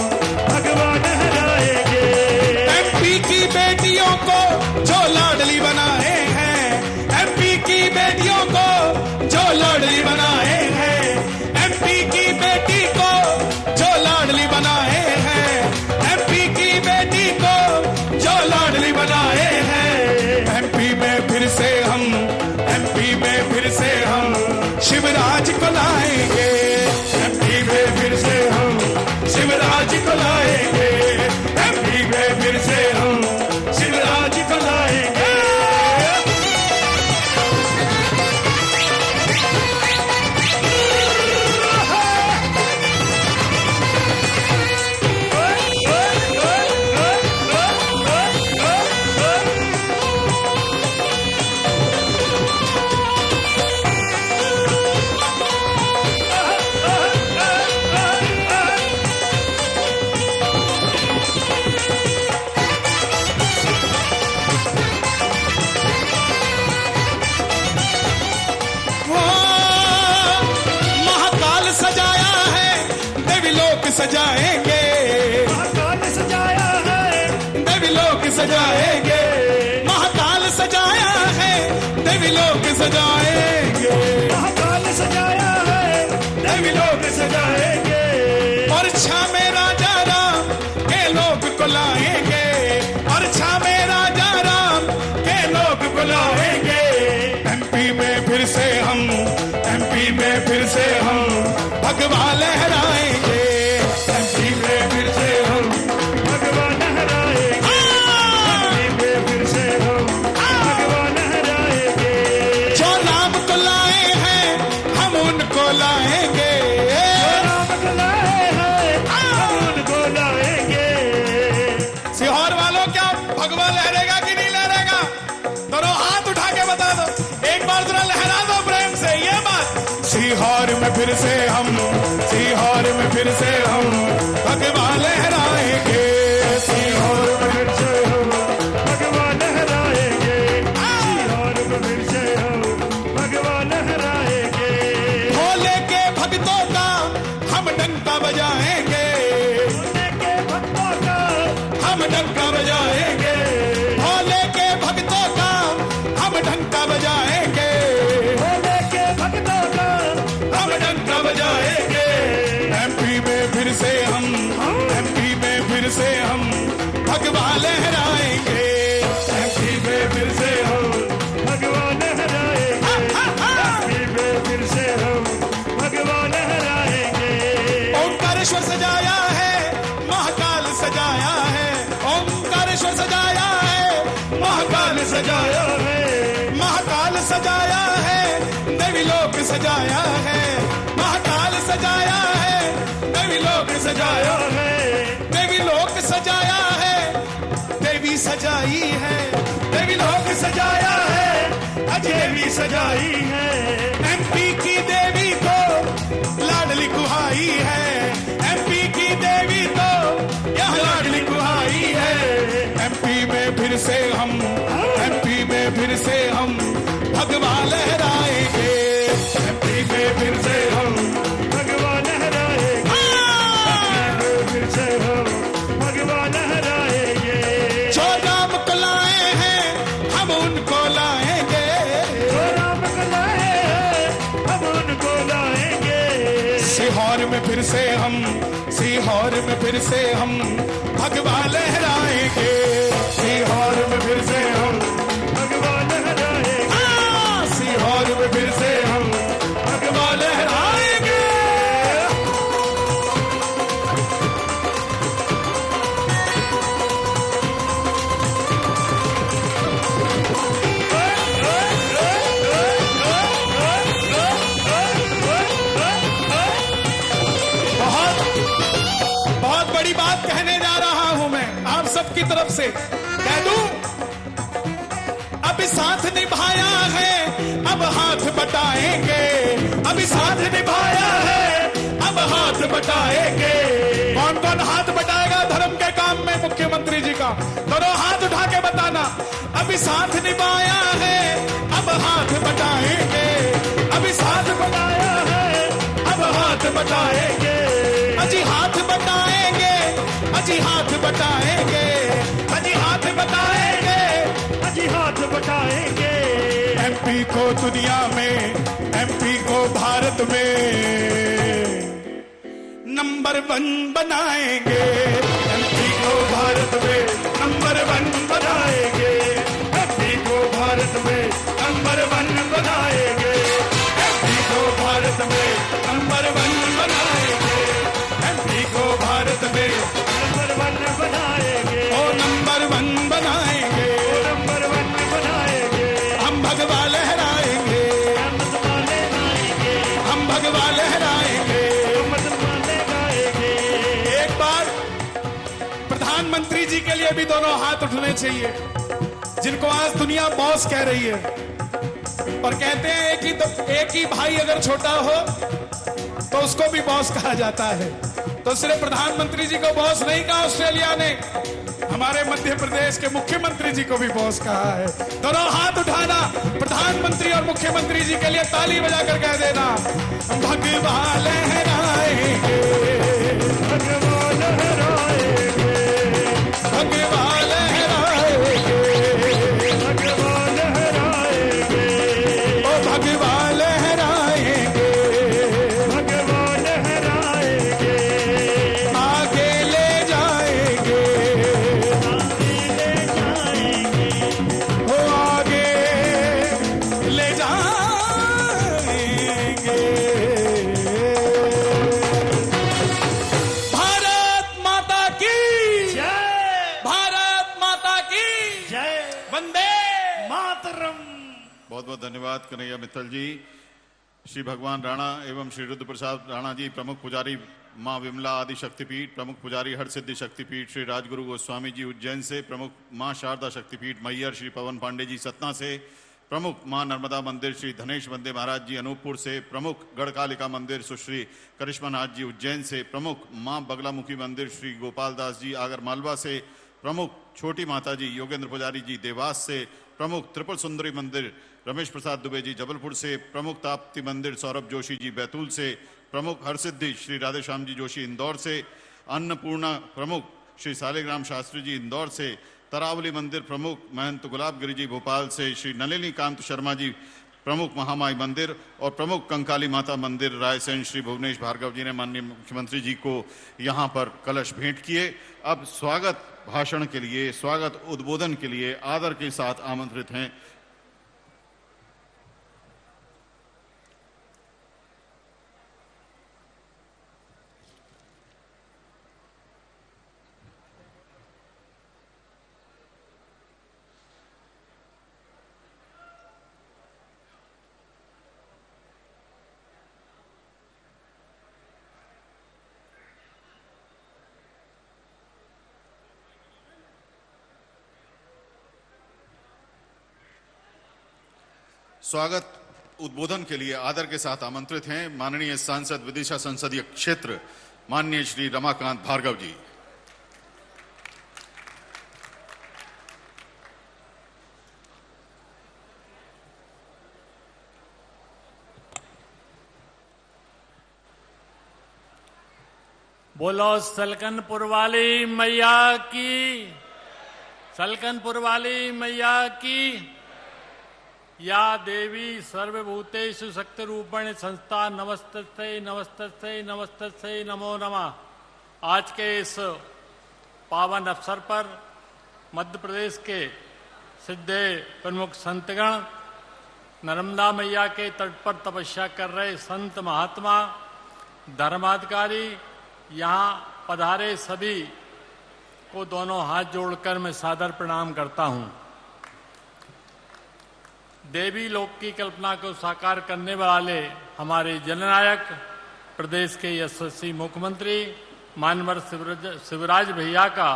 [SPEAKER 2] भगवा लहराएंगे।
[SPEAKER 1] एमपी की बेटियों को जो लाडली बनाए हैं, एमपी की बेटियों को जो लाडली बनाए हैं, एमपी की बेटी को जो लाडली बनाए हैं, एमपी की बेटी को जो लाडली बनाए हैं। एमपी में फिर से हम, एमपी में फिर से हम शिवराज को लाएंगे, एमपी में फिर से हम शिवराज को लाएंगे, एमपी में फिर से हम शिवराज को लाएंगे। सजाएंगे,
[SPEAKER 2] महाकाल सजाया है
[SPEAKER 1] देवी लोक सजाएंगे, महाकाल सजाया है देवी लोक सजाएंगे,
[SPEAKER 2] महाकाल सजाया है
[SPEAKER 1] देवी लोक सजाएंगे। और छामे राजा राम के लोक को लाएंगे, और छामे राजा राम के लोक को लाएंगे। एमपी में फिर से हम, एमपी में फिर से हम भगवा लहराएंगे, एमपी में फिर से हम
[SPEAKER 2] भगवा लहराएंगे, एमपी में फिर से हम भगवा लहराएंगे।
[SPEAKER 1] जो राम को लाए हैं हम उनको लाएंगे,
[SPEAKER 2] राम को लाए हैं हम उनको लाएंगे।
[SPEAKER 1] सीहोर वालों क्या भगवा लहरेगा कि नहीं लहरेगा? दोनों हाथ उठा के बता दो, एक बार जरा लहरा दो प्रेम से ये बात। सीहोर में फिर से हम, सीहोर में फिर से हम भगवा लहराएंगे, सीहोर में फिर से हम
[SPEAKER 2] भगवा लहराएंगे, सीहोर में फिर से हम भगवा लहराएंगे।
[SPEAKER 1] भोले के भक्तों का हम डंका बजाएंगे,
[SPEAKER 2] भोले के भक्तों का
[SPEAKER 1] हम डंका बजाएंगे, भोले के भक्तों का हम डंका बजाएंगे,
[SPEAKER 2] भोले के भक्तों का
[SPEAKER 1] हम डंका बजाएंगे। एमपी में फिर से हम, एमपी में फिर से हम भगवा लहराएंगे, एमपी में फिर से हम
[SPEAKER 2] भगवा लहराएंगे, एमपी में फिर से हम भगवा लहराएंगे।
[SPEAKER 1] ओंकारेश्वर सजाया है, महाकाल सजाया है, ओंकारेश्वर सजाया है, महाकाल सजाया है, महाकाल सजाया है, देवी लोक सजाया है, महाकाल सजाया है, देवी लोक सजाया है, देवी लोक सजाया है, देवी सजाई है, देवी लोक सजाया है, अजय देवी सजाई है। एमपी की देवी को लाडली कुहाई है, एमपी की देवी को यहाँ लाडली कुहाई है। एमपी में फिर से हम, एमपी में फिर से हम भगवा लहराएंगे, एमपी में सीहोर में फिर से हम, सीहोर में फिर से हम भगवा लहराएंगे, सीहोर में फिर से हम
[SPEAKER 2] भगवा लहराएंगे,
[SPEAKER 1] सीहोर में फिर से हम भगवा लहराएंगे। बहुत बड़ी बात कहने जा रहा हूं मैं आप सबकी तरफ से, कह दूं अभी साथ निभाया है अब हाथ बटाएंगे, अभी साथ निभाया है अब हाथ बटाएंगे। कौन कौन हाथ बटाएगा धर्म के काम में? मुख्यमंत्री जी का दोनों हाथ उठा के बताना। अभी साथ निभाया है अब हाथ बटाएंगे, अभी साथ बटाया है अब हाथ बटाएंगे, अजी हाथ बटाएंगे, अजी हाथ बटाएंगे, अजी हाथ बटाएंगे,
[SPEAKER 2] अजी हाथ बटाएंगे।
[SPEAKER 1] एमपी को दुनिया में, एमपी को भारत में नंबर 1 बनाएंगे, एमपी को भारत में नंबर 1 बनाएंगे, एमपी को भारत में नंबर 1 बनाएंगे, एमपी को भारत में नंबर 1 बनाएंगे, एमपी को भारत में
[SPEAKER 2] नंबर 1 बनाएंगे,
[SPEAKER 1] ओ नंबर 1 बनाएंगे,
[SPEAKER 2] नंबर 1 बनाएंगे।
[SPEAKER 1] हम भगवा लहराएंगे,
[SPEAKER 2] हम तुम्हारे गाएंगे,
[SPEAKER 1] हम भगवा लहराएंगे।
[SPEAKER 2] हम तुम्हारे गाएंगे।
[SPEAKER 1] एक बार प्रधानमंत्री जी के लिए भी दोनों हाथ उठने चाहिए, जिनको आज दुनिया बॉस कह रही है। और कहते हैं एक ही भाई अगर छोटा हो तो उसको भी बॉस कहा जाता है। तो सिर्फ प्रधानमंत्री जी को बॉस नहीं कहा ऑस्ट्रेलिया ने, हमारे मध्य प्रदेश के मुख्यमंत्री जी को भी बॉस कहा है। दोनों हाथ उठाना, प्रधानमंत्री और मुख्यमंत्री जी के लिए ताली बजाकर कह देना भगवा लहराएंगे,
[SPEAKER 2] भगवा लहराएंगे,
[SPEAKER 1] भगवा लहराएंगे,
[SPEAKER 2] भगवा लहराएंगे,
[SPEAKER 1] ओ भगवा लहराएंगे,
[SPEAKER 2] भगवा लहराएंगे।
[SPEAKER 1] आगे ले जाएंगे,
[SPEAKER 2] आगे ले जाएंगे,
[SPEAKER 1] ओ आगे ले जाएंगे। भारत माता की
[SPEAKER 2] जय,
[SPEAKER 1] भारत माता की
[SPEAKER 2] जय
[SPEAKER 1] वंदे
[SPEAKER 2] मातरम।
[SPEAKER 3] बहुत बहुत धन्यवाद कन्हैया मित्तल जी। श्री भगवान राणा एवं श्री रुद्र प्रसाद राणा जी प्रमुख पुजारी मां विमला आदि शक्तिपीठ, प्रमुख पुजारी हरसिद्धि शक्तिपीठ श्री राजगुरु गोस्वामी जी उज्जैन से, प्रमुख मां शारदा शक्तिपीठ मैयर श्री पवन पांडे जी सतना से, प्रमुख मां नर्मदा मंदिर श्री धनेश बंदे महाराज जी अनूपपुर से, प्रमुख गढ़कालिका मंदिर सुश्री करिश्मा नाथ जी उज्जैन से, प्रमुख मां बगलामुखी मंदिर श्री गोपाल दास जी आगर मालवा से, प्रमुख छोटी माता जी योगेंद्र पुजारी जी देवास से, प्रमुख त्रिपुर सुंदरी मंदिर रमेश प्रसाद दुबे जी जबलपुर से, प्रमुख ताप्ती मंदिर सौरभ जोशी जी बैतूल से, प्रमुख हरसिद्धि श्री राधेश्याम जी जोशी इंदौर से, अन्नपूर्णा प्रमुख श्री सालिग्राम शास्त्री जी इंदौर से, तरावली मंदिर प्रमुख महंत गुलाब गिरी जी भोपाल से, श्री नलिनी कांत शर्मा जी प्रमुख महामाई मंदिर और प्रमुख कंकाली माता मंदिर रायसेन श्री भुवनेश भार्गव जी ने माननीय मुख्यमंत्री जी को यहाँ पर कलश भेंट किए। अब स्वागत भाषण के लिए, स्वागत उद्बोधन के लिए आदर के साथ आमंत्रित हैं स्वागत उद्बोधन के लिए आदर के साथ आमंत्रित हैं माननीय सांसद विदिशा संसदीय क्षेत्र माननीय श्री रमाकांत भार्गव जी।
[SPEAKER 6] बोलो सलकनपुर वाली मैया की, सलकनपुर वाली मैया की। या देवी सर्वभूतेषु शक्तिरूपेण संस्था नमस्तस्यै नमस्तस्यै नमस्तस्यै नमो नमः। आज के इस पावन अवसर पर मध्य प्रदेश के सिद्धे प्रमुख संतगण, नर्मदा मैया के तट पर तपस्या कर रहे संत महात्मा, धर्माधिकारी, यहाँ पधारे सभी को दोनों हाथ जोड़कर मैं सादर प्रणाम करता हूँ। देवी लोक की कल्पना को साकार करने वाले हमारे जननायक प्रदेश के यशस्वी मुख्यमंत्री मानवर शिवराज भैया का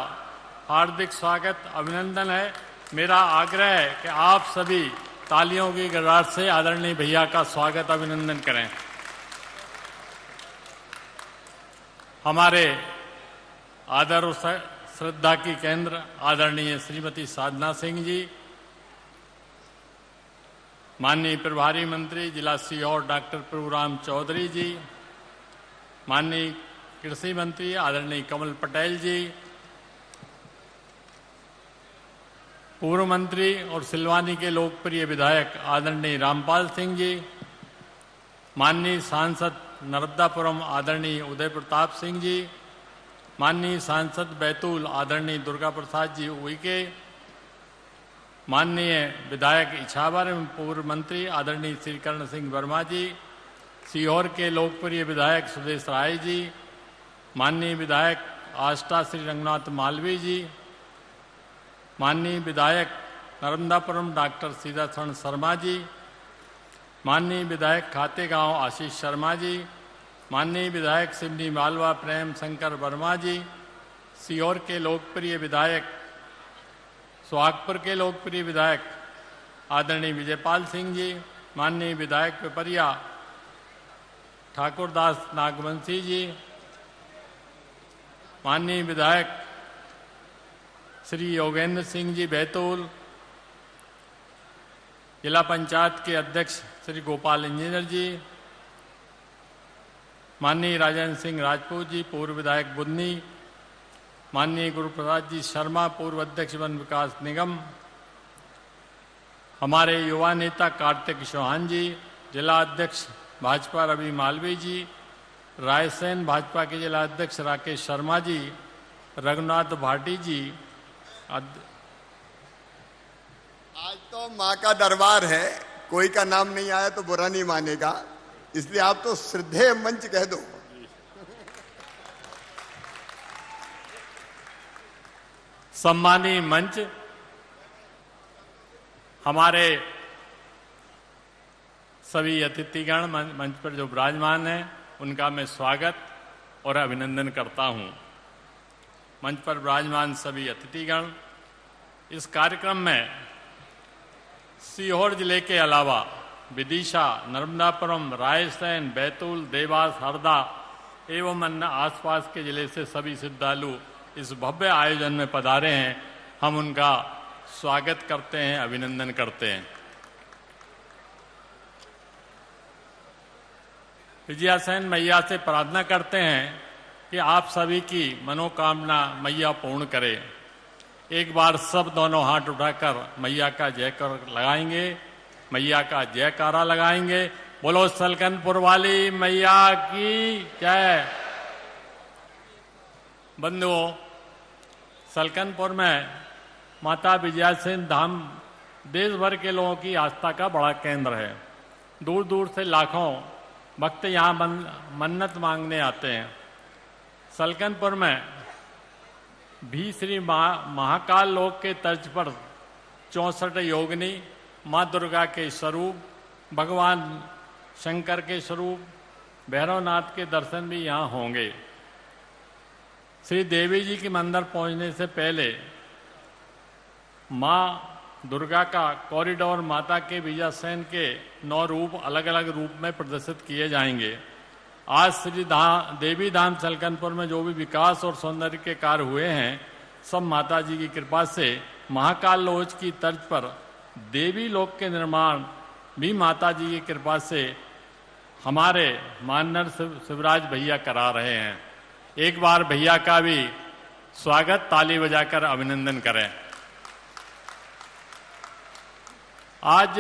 [SPEAKER 6] हार्दिक स्वागत, अभिनंदन है। मेरा आग्रह है कि आप सभी तालियों की गड़गड़ाहट से आदरणीय भैया का स्वागत अभिनंदन करें। हमारे आदर और श्रद्धा की केंद्र आदरणीय श्रीमती साधना सिंह जी, माननीय प्रभारी मंत्री जिला सीहोर डॉक्टर प्रभुराम चौधरी जी, माननीय कृषि मंत्री आदरणीय कमल पटेल जी, पूर्व मंत्री और सिलवानी के लोकप्रिय विधायक आदरणीय रामपाल सिंह जी, माननीय सांसद नर्मदापुरम आदरणीय उदय प्रताप सिंह जी, माननीय सांसद बैतूल आदरणीय दुर्गा प्रसाद जी उइके, माननीय विधायक इछावर एवं पूर्व मंत्री आदरणीय श्री कर्ण सिंह वर्मा जी, सीहोर के लोकप्रिय विधायक सुदेश राय जी, माननीय विधायक आष्टा श्री रंगनाथ मालवीय जी, माननीय विधायक नर्मदापुरम डॉक्टर सीताशरण शर्मा जी, माननीय विधायक खातेगांव आशीष शर्मा जी, माननीय विधायक सिवनी मालवा प्रेम शंकर वर्मा जी, सीहोर के लोकप्रिय विधायक, सुहागपुर के लोकप्रिय विधायक आदरणीय विजयपाल सिंह जी, माननीय विधायक पिपरिया ठाकुरदास नागवंशी जी, माननीय विधायक श्री योगेंद्र सिंह जी बैतूल, जिला पंचायत के अध्यक्ष श्री गोपाल इंजीनियर जी, माननीय राजेंद्र सिंह राजपूत जी पूर्व विधायक बुधनी, माननीय गुरुप्रसाद जी शर्मा पूर्व अध्यक्ष वन विकास निगम, हमारे युवा नेता कार्तिक चौहान जी, जिला अध्यक्ष भाजपा रवि मालवीय जी, रायसेन भाजपा के जिला अध्यक्ष राकेश शर्मा जी, रघुनाथ भाटी जी।
[SPEAKER 7] आज तो माँ का दरबार है, कोई का नाम नहीं आया तो बुरा नहीं मानेगा, इसलिए आप तो श्रद्धेय मंच कह दो।
[SPEAKER 6] सम्मानीय मंच, हमारे सभी अतिथिगण मंच पर जो विराजमान हैं उनका मैं स्वागत और अभिनंदन करता हूं। मंच पर विराजमान सभी अतिथिगण, इस कार्यक्रम में सीहोर जिले के अलावा विदिशा, नर्मदापुरम, रायसेन, बैतूल, देवास, हरदा एवं अन्य आसपास के जिले से सभी श्रद्धालु इस भव्य आयोजन में पधारे हैं। हम उनका स्वागत करते हैं, अभिनंदन करते हैं। विजयासेन मैया से प्रार्थना करते हैं कि आप सभी की मनोकामना मैया पूर्ण करे। एक बार सब दोनों हाथ उठाकर मैया का जयकार लगाएंगे, मैया का जयकारा लगाएंगे। बोलो सलकनपुर वाली मैया की जय। बंधुओं, सलकनपुर में माता विजयासेन धाम देश भर के लोगों की आस्था का बड़ा केंद्र है। दूर दूर से लाखों भक्त यहाँ मन्नत मांगने आते हैं। सलकनपुर में भी श्री महाकाल लोक के तर्ज पर 64 योगिनी, माँ दुर्गा के स्वरूप, भगवान शंकर के स्वरूप, भैरवनाथ के दर्शन भी यहाँ होंगे। श्री देवी जी के मंदिर पहुँचने से पहले माँ दुर्गा का कॉरिडोर माता के विजयासेन के 9 रूप अलग अलग रूप में प्रदर्शित किए जाएंगे। आज श्री देवी धाम सलकनपुर में जो भी विकास और सौंदर्य के कार्य हुए हैं, सब माता जी की कृपा से महाकाल लोक की तर्ज पर देवी लोक के निर्माण भी माता जी की कृपा से हमारे माननीय शिवराज भैया करा रहे हैं। एक बार भैया का भी स्वागत ताली बजाकर अभिनंदन करें। आज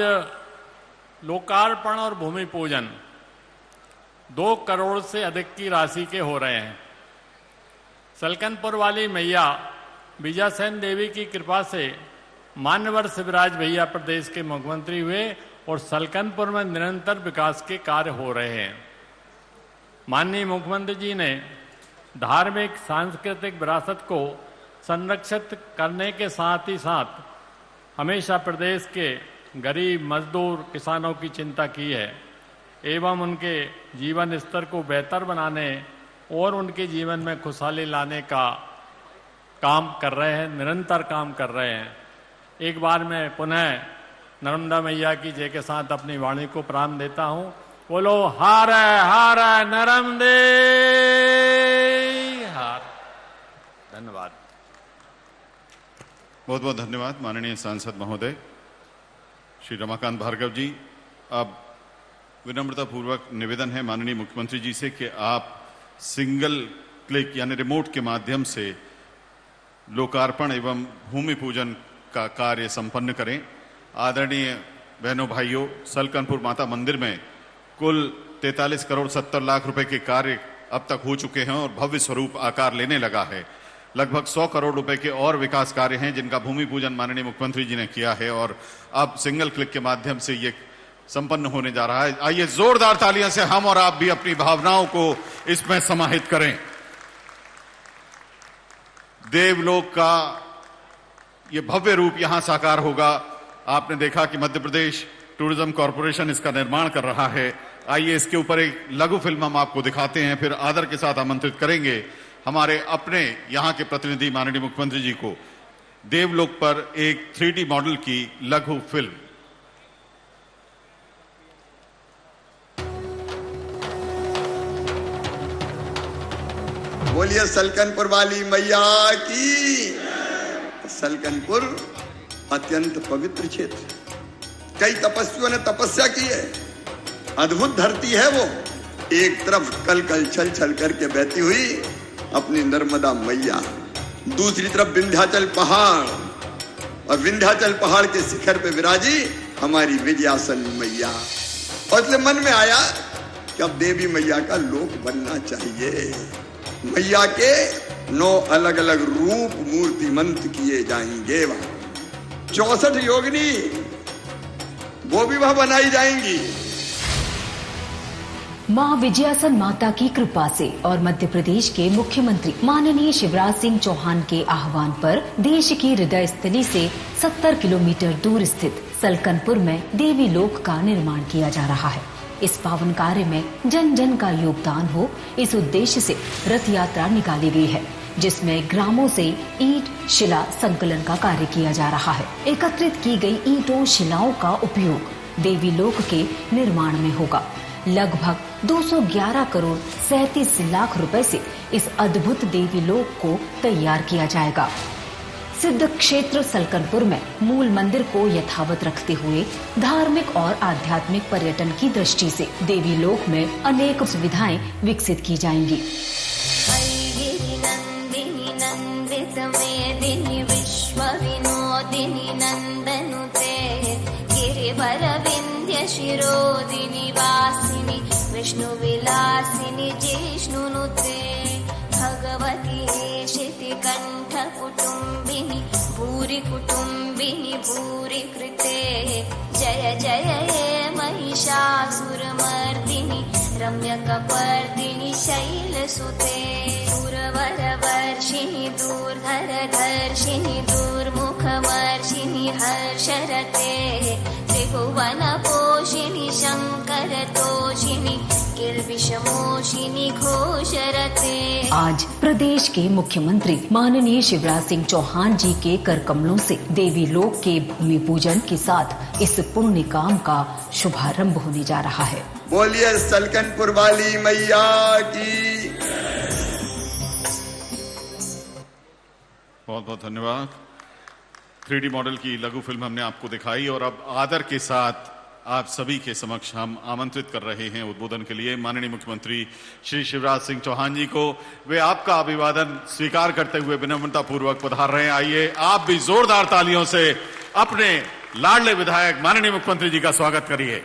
[SPEAKER 6] लोकार्पण और भूमि पूजन 2 करोड़ से अधिक की राशि के हो रहे हैं। सलकनपुर वाली मैया विजयासेन देवी की कृपा से मान्यवर शिवराज भैया प्रदेश के मुख्यमंत्री हुए और सलकनपुर में निरंतर विकास के कार्य हो रहे हैं। माननीय मुख्यमंत्री जी ने धार्मिक सांस्कृतिक विरासत को संरक्षित करने के साथ ही साथ हमेशा प्रदेश के गरीब मजदूर किसानों की चिंता की है एवं उनके जीवन स्तर को बेहतर बनाने और उनके जीवन में खुशहाली लाने का काम कर रहे हैं, निरंतर काम कर रहे हैं। एक बार मैं पुनः नर्मदा मैया की जय के साथ अपनी वाणी को प्रारंभ देता हूं। बोलो हार हार नर्मदे हार। धन्यवाद।
[SPEAKER 3] बहुत बहुत धन्यवाद माननीय सांसद महोदय श्री रमाकांत भार्गव जी। अब विनम्रता पूर्वक निवेदन है माननीय मुख्यमंत्री जी से कि आप सिंगल क्लिक यानी रिमोट के माध्यम से लोकार्पण एवं भूमि पूजन का कार्य संपन्न करें। आदरणीय बहनों भाइयों, सलकनपुर माता मंदिर में कुल 43 करोड़ 70 लाख रुपए के कार्य अब तक हो चुके हैं और भव्य स्वरूप आकार लेने लगा है। लगभग 100 करोड़ रुपए के और विकास कार्य हैं जिनका भूमि पूजन माननीय मुख्यमंत्री जी ने किया है और अब सिंगल क्लिक के माध्यम से ये संपन्न होने जा रहा है। आइए जोरदार तालियां से हम और आप भी अपनी भावनाओं को इसमें समाहित करें। देवलोक का ये भव्य रूप यहां साकार होगा। आपने देखा कि मध्य प्रदेश टूरिज्म कॉरपोरेशन इसका निर्माण कर रहा है। आइए इसके ऊपर एक लघु फिल्म हम आपको दिखाते हैं, फिर आदर के साथ आमंत्रित करेंगे हमारे अपने यहां के प्रतिनिधि माननीय मुख्यमंत्री जी को देवलोक पर एक 3D मॉडल की लघु फिल्म।
[SPEAKER 7] बोलिए सलकनपुर वाली मैया की। सलकनपुर अत्यंत पवित्र क्षेत्र, कई तपस्वियों ने तपस्या की है। अद्भुत धरती है वो। एक तरफ कल कल छल छल करके बहती हुई अपनी नर्मदा मैया, दूसरी तरफ विंध्याचल पहाड़ और विंध्याचल पहाड़ के शिखर पे विराजी हमारी विजयासन मैया। और इसलिए मन में आया कि अब देवी मैया का लोक बनना चाहिए। मैया के 9 अलग अलग रूप मूर्तिमंत किए जाएंगे। 64 योगिनी वो भी वहां बनाई जाएंगी।
[SPEAKER 8] मां विजयासन माता की कृपा से और मध्य प्रदेश के मुख्यमंत्री माननीय शिवराज सिंह चौहान के आह्वान पर देश की हृदय स्थली से 70 किलोमीटर दूर स्थित सलकनपुर में देवी लोक का निर्माण किया जा रहा है। इस पावन कार्य में जन जन का योगदान हो, इस उद्देश्य से रथ यात्रा निकाली गई है, जिसमें ग्रामों से ईंट शिला संकलन का कार्य किया जा रहा है। एकत्रित की गई ईंटों शिलाओं का उपयोग देवी लोक के निर्माण में होगा। लगभग 211 करोड़ 37 लाख रुपए से इस अद्भुत देवी लोक को तैयार किया जाएगा। सिद्ध क्षेत्र सलकनपुर में मूल मंदिर को यथावत रखते हुए धार्मिक और आध्यात्मिक पर्यटन की दृष्टि से देवी लोक में अनेक सुविधाएं विकसित की जाएंगी।
[SPEAKER 9] विश्व विनोदिनी नंदनुते गिरिवर विंध्य शिरोदिनी वासिनी विष्णु विलासिनी जिष्णुनुते भगवती शिति कंठ कुटुंबिनी भूरि कुटुंबिनी भूरि कृते जय जय हे महिषासुरमर्दिनी रम्यकपर्दिनी शैलसुते सुरवर वर्षिणी दूरधर धर्षिणी दूर्मुखमर्षिणी हर्षरते त्रिभुवन पोषिणी शंकर तोषिणी किल्बिषमोषिणी घोषरते।
[SPEAKER 8] आज प्रदेश के मुख्यमंत्री माननीय शिवराज सिंह चौहान जी के कर कमलों से देवी लोक के भूमि पूजन के साथ इस पुण्य काम का शुभारंभ होने जा रहा है।
[SPEAKER 7] बोलिए सलकनपुर वाली मैया की।
[SPEAKER 3] बहुत बहुत धन्यवाद। 3D मॉडल की लघु फिल्म हमने आपको दिखाई और अब आदर के साथ आप सभी के समक्ष हम आमंत्रित कर रहे हैं उद्बोधन के लिए माननीय मुख्यमंत्री श्री शिवराज सिंह चौहान जी को। वे आपका अभिवादन स्वीकार करते हुए विनम्रता पूर्वक पधार रहे हैं। आइए आप भी जोरदार तालियों से अपने लाडले विधायक माननीय मुख्यमंत्री जी का स्वागत करिए।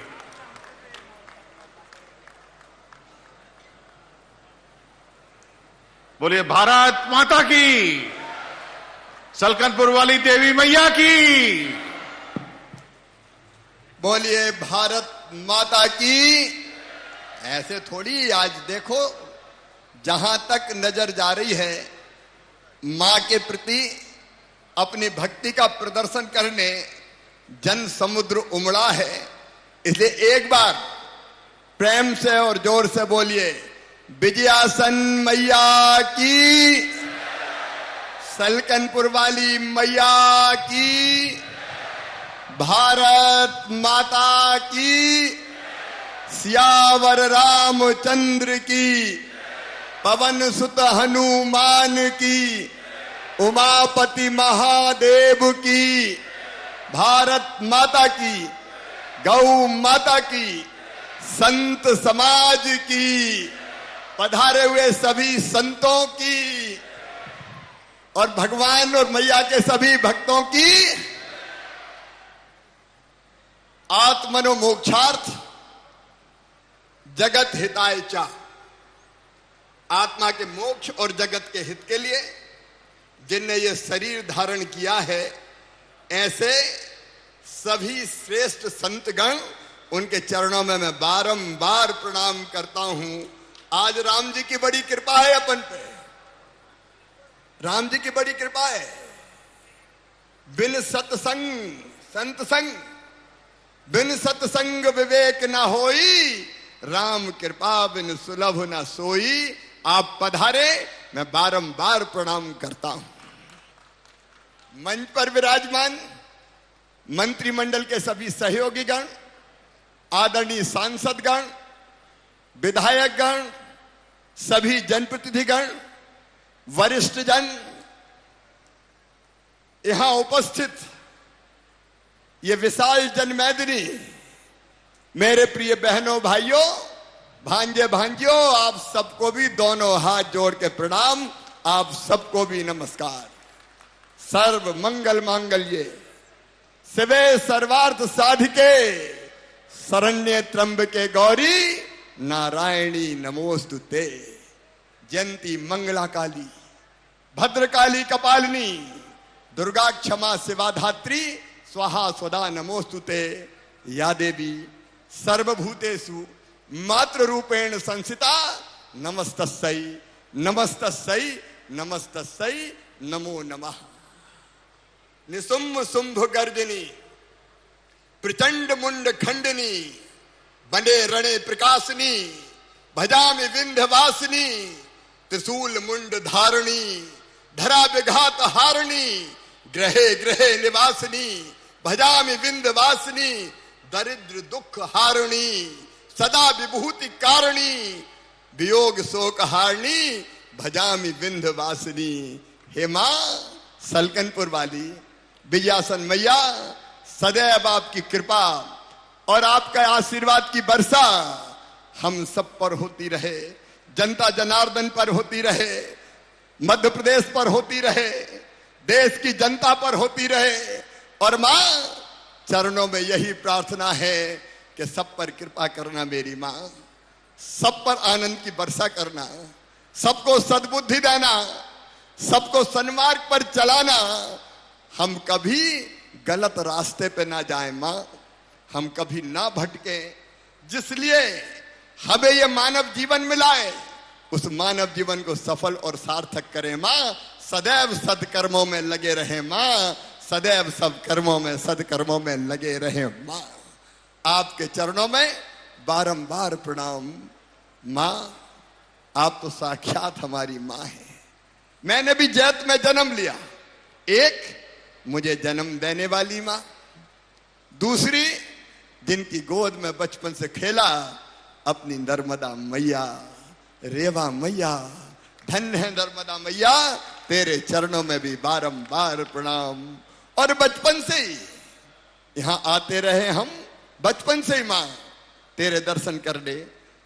[SPEAKER 3] बोलिए भारत माता की, सलकनपुर वाली देवी मैया की।
[SPEAKER 7] बोलिए भारत माता की। ऐसे थोड़ी, आज देखो जहां तक नजर जा रही है मां के प्रति अपनी भक्ति का प्रदर्शन करने जन समुद्र उमड़ा है। इसलिए एक बार प्रेम से और जोर से बोलिए विजयासन मैया की, सलकनपुर वाली मैया की, भारत माता की, सियावर रामचंद्र की, पवन सुत हनुमान की, उमापति महादेव की, भारत माता की, गौ माता की, संत समाज की, पधारे हुए सभी संतों की और भगवान और मैया के सभी भक्तों की आत्मनो मोक्षार्थ जगत हिताय चा, आत्मा के मोक्ष और जगत के हित के लिए जिनने ये शरीर धारण किया है, ऐसे सभी श्रेष्ठ संतगण, उनके चरणों में मैं बारंबार प्रणाम करता हूं। आज राम जी की बड़ी कृपा है अपन पे, राम जी की बड़ी कृपा है। बिन सत्संग संत संग, बिन सत्संग विवेक न होई, राम कृपा बिन सुलभ न सोई। आप पधारे, मैं बारंबार प्रणाम करता हूं। मंच पर विराजमान मंत्रिमंडल के सभी सहयोगी गण, आदरणीय सांसदगण, विधायकगण, सभी जनप्रतिनिधिगण, वरिष्ठ जन, यहां उपस्थित ये विशाल जनमैदिनी, मेरे प्रिय बहनों भाइयों, भांजे भांजियों, आप सबको भी दोनों हाथ जोड़ के प्रणाम, आप सबको भी नमस्कार। सर्व मंगल मांगल्ये शिवे सर्वार्थ साधिके शरण्ये त्र्यंबके गौरी नारायणी नमोस्तुते। जयंती मंगला काली, भद्रकाली कपालिनी, दुर्गा क्षमा शिवा धात्री, स्वाहा स्वदा नमोस्तुते। या देवी सर्वभूतेषु मातृ रूपेण संस्थिता, नमस्तस्यै नमस्तस्यै नमस्तस्यै नमो नमः। निसुम्भ शुंभ गर्जनी, प्रचंड मुंड खंडनी, बने रणे प्रकाशनी, भजामि विंध्यवासिनी, त्रिशूल मुंड धारणी, धरा विघात हारणी, ग्रहे ग्रहे निवासिनी, भजामि विंध्यवासिनी, दरिद्र दुख हारणी, सदा विभूति कारणी, वियोग शोक हारणी, भजामि विंध्यवासिनी। हे मां सलकनपुर वाली विजयासन मैया, सदैव आपकी कृपा और आपका आशीर्वाद की वर्षा हम सब पर होती रहे, जनता जनार्दन पर होती रहे, मध्य प्रदेश पर होती रहे, देश की जनता पर होती रहे। और मां चरणों में यही प्रार्थना है कि सब पर कृपा करना मेरी मां, सब पर आनंद की वर्षा करना, सबको सद्बुद्धि देना, सबको सन्मार्ग पर चलाना। हम कभी गलत रास्ते पे ना जाएं मां, हम कभी ना भटके, जिसलिए हमें ये मानव जीवन मिला है, उस मानव जीवन को सफल और सार्थक करें मां। सदैव सदकर्मों में लगे रहें मां, सदैव सब कर्मों में सदकर्मों में लगे रहें मां। आपके चरणों में बारंबार प्रणाम मां, आप तो साक्षात हमारी मां हैं। मैंने भी जैत में जन्म लिया, एक मुझे जन्म देने वाली मां, दूसरी जिनकी गोद में बचपन से खेला अपनी नर्मदा मैया, रेवा मैया। धन्य है नर्मदा मैया, तेरे चरणों में भी बारंबार प्रणाम। और बचपन से ही यहां आते रहे हम, बचपन से ही मां तेरे दर्शन करने।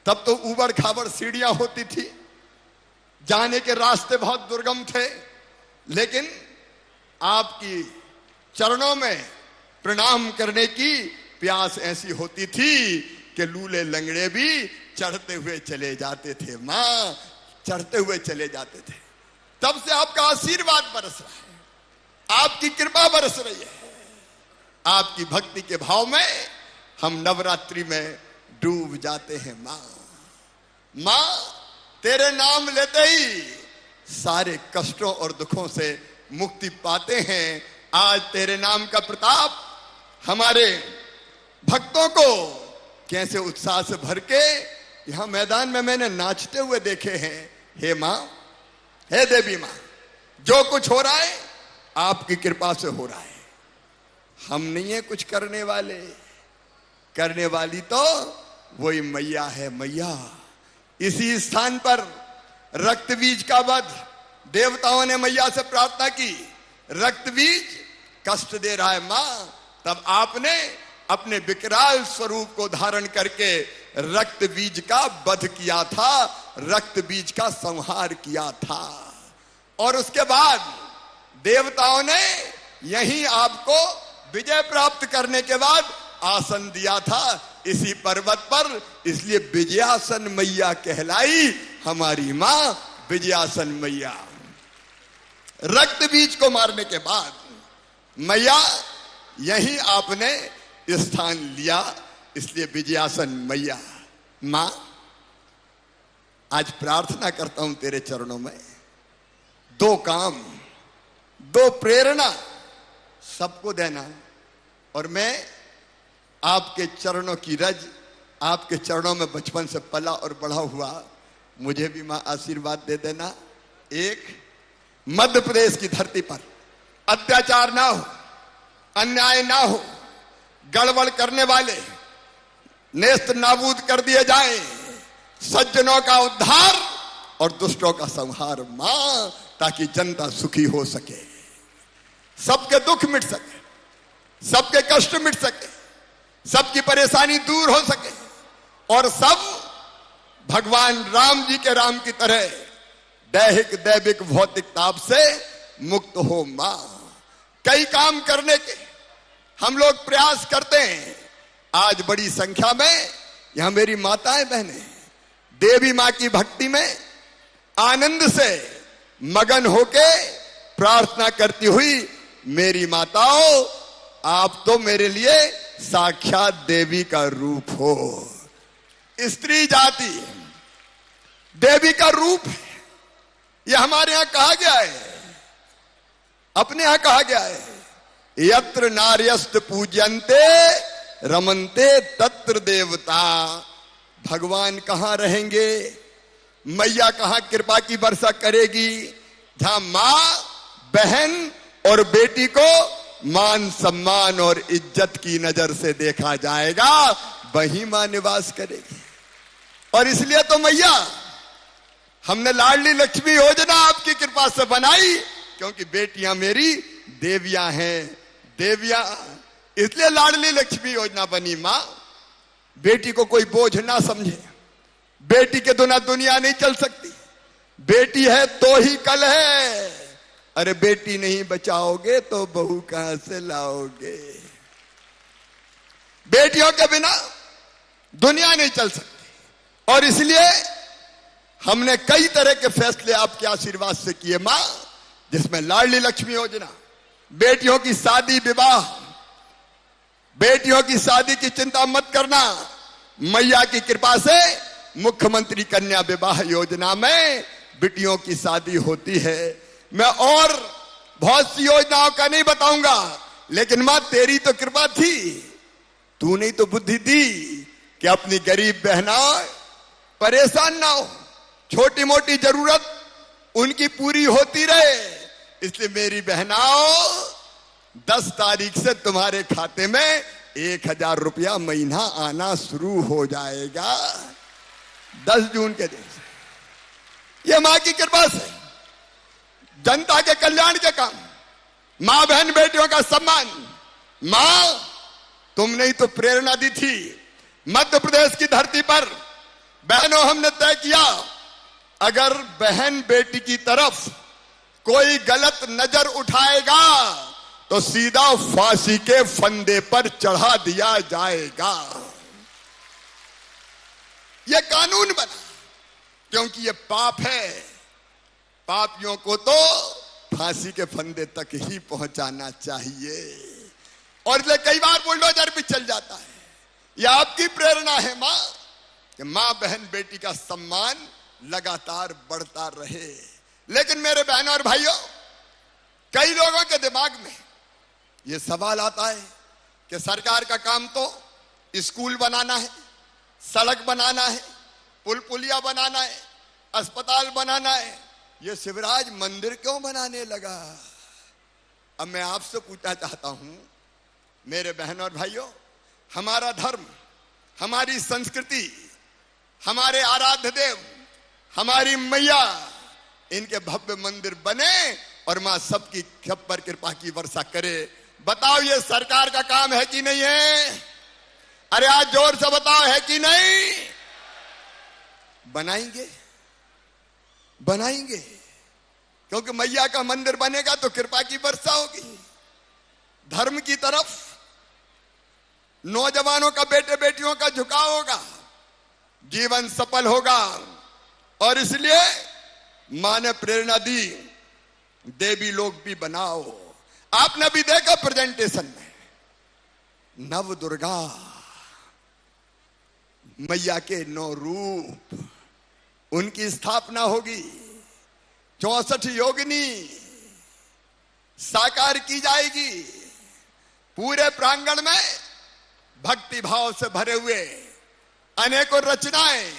[SPEAKER 7] तब तो ऊबड़ खाबड़ सीढ़ियां होती थी, जाने के रास्ते बहुत दुर्गम थे, लेकिन आपकी चरणों में प्रणाम करने की प्यास ऐसी होती थी कि लूले लंगड़े भी चढ़ते हुए चले जाते थे मां, चढ़ते हुए चले जाते थे। तब से आपका आशीर्वाद बरस रहा है, आपकी कृपा बरस रही है। आपकी भक्ति के भाव में हम नवरात्रि में डूब जाते हैं। मां, मां, तेरे नाम लेते ही सारे कष्टों और दुखों से मुक्ति पाते हैं। आज तेरे नाम का प्रताप हमारे भक्तों को कैसे उत्साह से भर के यहां मैदान में मैंने नाचते हुए देखे हैं। हे मां, हे देवी मां, जो कुछ हो रहा है आपकी कृपा से हो रहा है। हम नहीं है कुछ करने वाले, करने वाली तो वही मैया है। मैया, इसी स्थान पर रक्त बीज का वध देवताओं ने मैया से प्रार्थना की। रक्त बीज कष्ट दे रहा है मां, तब आपने अपने विकराल स्वरूप को धारण करके रक्त बीज का वध किया था, रक्त बीज का संहार किया था। और उसके बाद देवताओं ने यहीं आपको विजय प्राप्त करने के बाद आसन दिया था इसी पर्वत पर, इसलिए विजयासन मैया कहलाई हमारी मां, विजयासन मैया। रक्त बीज को मारने के बाद मैया यहीं आपने स्थान लिया, इसलिए विजयासन मैया। मां, आज प्रार्थना करता हूं तेरे चरणों में, दो काम, दो प्रेरणा सबको देना। और मैं आपके चरणों की रज, आपके चरणों में बचपन से पला और बढ़ा हुआ, मुझे भी मां आशीर्वाद दे देना। एक, मध्य प्रदेश की धरती पर अत्याचार ना हो, अन्याय ना हो, गड़बड़ करने वाले नेस्त नाबूद कर दिए जाएं, सज्जनों का उद्धार और दुष्टों का संहार मां, ताकि जनता सुखी हो सके, सबके दुख मिट सके, सबके कष्ट मिट सके, सबकी परेशानी दूर हो सके और सब भगवान राम जी के राम की तरह दैहिक दैविक भौतिक ताप से मुक्त हो। मां, कई काम करने के हम लोग प्रयास करते हैं। आज बड़ी संख्या में यहां मेरी माताएं बहनें देवी मां की भक्ति में आनंद से मगन होके प्रार्थना करती हुई, मेरी माताओं, आप तो मेरे लिए साक्षात देवी का रूप हो। स्त्री जाति देवी का रूप है, यह हमारे यहां कहा गया है, अपने यहां कहा गया है, यत्र नार्यस्त पूज्यन्ते रमन्ते तत्र देवता। भगवान कहां रहेंगे, मैया कहां कृपा की वर्षा करेगी, जहां मां, बहन और बेटी को मान सम्मान और इज्जत की नजर से देखा जाएगा, वहीं मां निवास करेगी। और इसलिए तो मैया हमने लाडली लक्ष्मी योजना आपकी कृपा से बनाई, क्योंकि बेटियां मेरी देवियां हैं, देवियां, इसलिए लाडली लक्ष्मी योजना बनी। मां, बेटी को कोई बोझ ना समझे, बेटी के बिना दुनिया नहीं चल सकती, बेटी है तो ही कल है, अरे बेटी नहीं बचाओगे तो बहू कहां से लाओगे। बेटियों के बिना दुनिया नहीं चल सकती, और इसलिए हमने कई तरह के फैसले आपके आशीर्वाद से किए मां, जिसमें लाडली लक्ष्मी योजना, बेटियों की शादी विवाह, बेटियों की शादी की चिंता मत करना, मैया की कृपा से मुख्यमंत्री कन्या विवाह योजना में बेटियों की शादी होती है। मैं और बहुत सी योजनाओं का नहीं बताऊंगा, लेकिन मां तेरी तो कृपा थी, तूने ही तो बुद्धि दी कि अपनी गरीब बहनाओं परेशान ना हो, छोटी मोटी जरूरत उनकी पूरी होती रहे। इसलिए मेरी बहनाओं, 10 तारीख से तुम्हारे खाते में 1000 रुपया महीना आना शुरू हो जाएगा, 10 जून के दिन से। ये मां की कृपा से जनता के कल्याण के काम, मां बहन बेटियों का सम्मान। मां, तुमने ही तो प्रेरणा दी थी। मध्य प्रदेश की धरती पर बहनों, हमने तय किया, अगर बहन बेटी की तरफ कोई गलत नजर उठाएगा तो सीधा फांसी के फंदे पर चढ़ा दिया जाएगा। यह कानून बना, क्योंकि यह पाप है पापियों को तो फांसी के फंदे तक ही पहुंचाना चाहिए। और इसलिए कई बार बुलडोजर भी चल जाता है। यह आपकी प्रेरणा है मां, कि मां बहन बेटी का सम्मान लगातार बढ़ता रहे। लेकिन मेरे बहनों और भाइयों, कई लोगों के दिमाग में यह सवाल आता है कि सरकार का काम तो स्कूल बनाना है, सड़क बनाना है, पुल पुलिया बनाना है, अस्पताल बनाना है, ये शिवराज मंदिर क्यों बनाने लगा? अब मैं आपसे पूछना चाहता हूं मेरे बहनों और भाइयों, हमारा धर्म, हमारी संस्कृति, हमारे आराध्य देव, हमारी मैया, इनके भव्य मंदिर बने और मां सबकी सब पर कृपा की वर्षा करे। बताओ ये सरकार का काम है कि नहीं है? अरे आज जोर से बताओ, है कि नहीं? बनाएंगे, बनाएंगे, क्योंकि मैया का मंदिर बनेगा तो कृपा की वर्षा होगी। धर्म की तरफ नौजवानों का, बेटे बेटियों का झुकाव होगा, जीवन सफल होगा। और इसलिए मां ने प्रेरणा दी, देवी लोग भी बनाओ। आपने भी देखा प्रेजेंटेशन में, नव दुर्गा मैया के 9 रूप, उनकी स्थापना होगी। 64 योगिनी साकार की जाएगी। पूरे प्रांगण में भक्ति भाव से भरे हुए अनेकों रचनाएं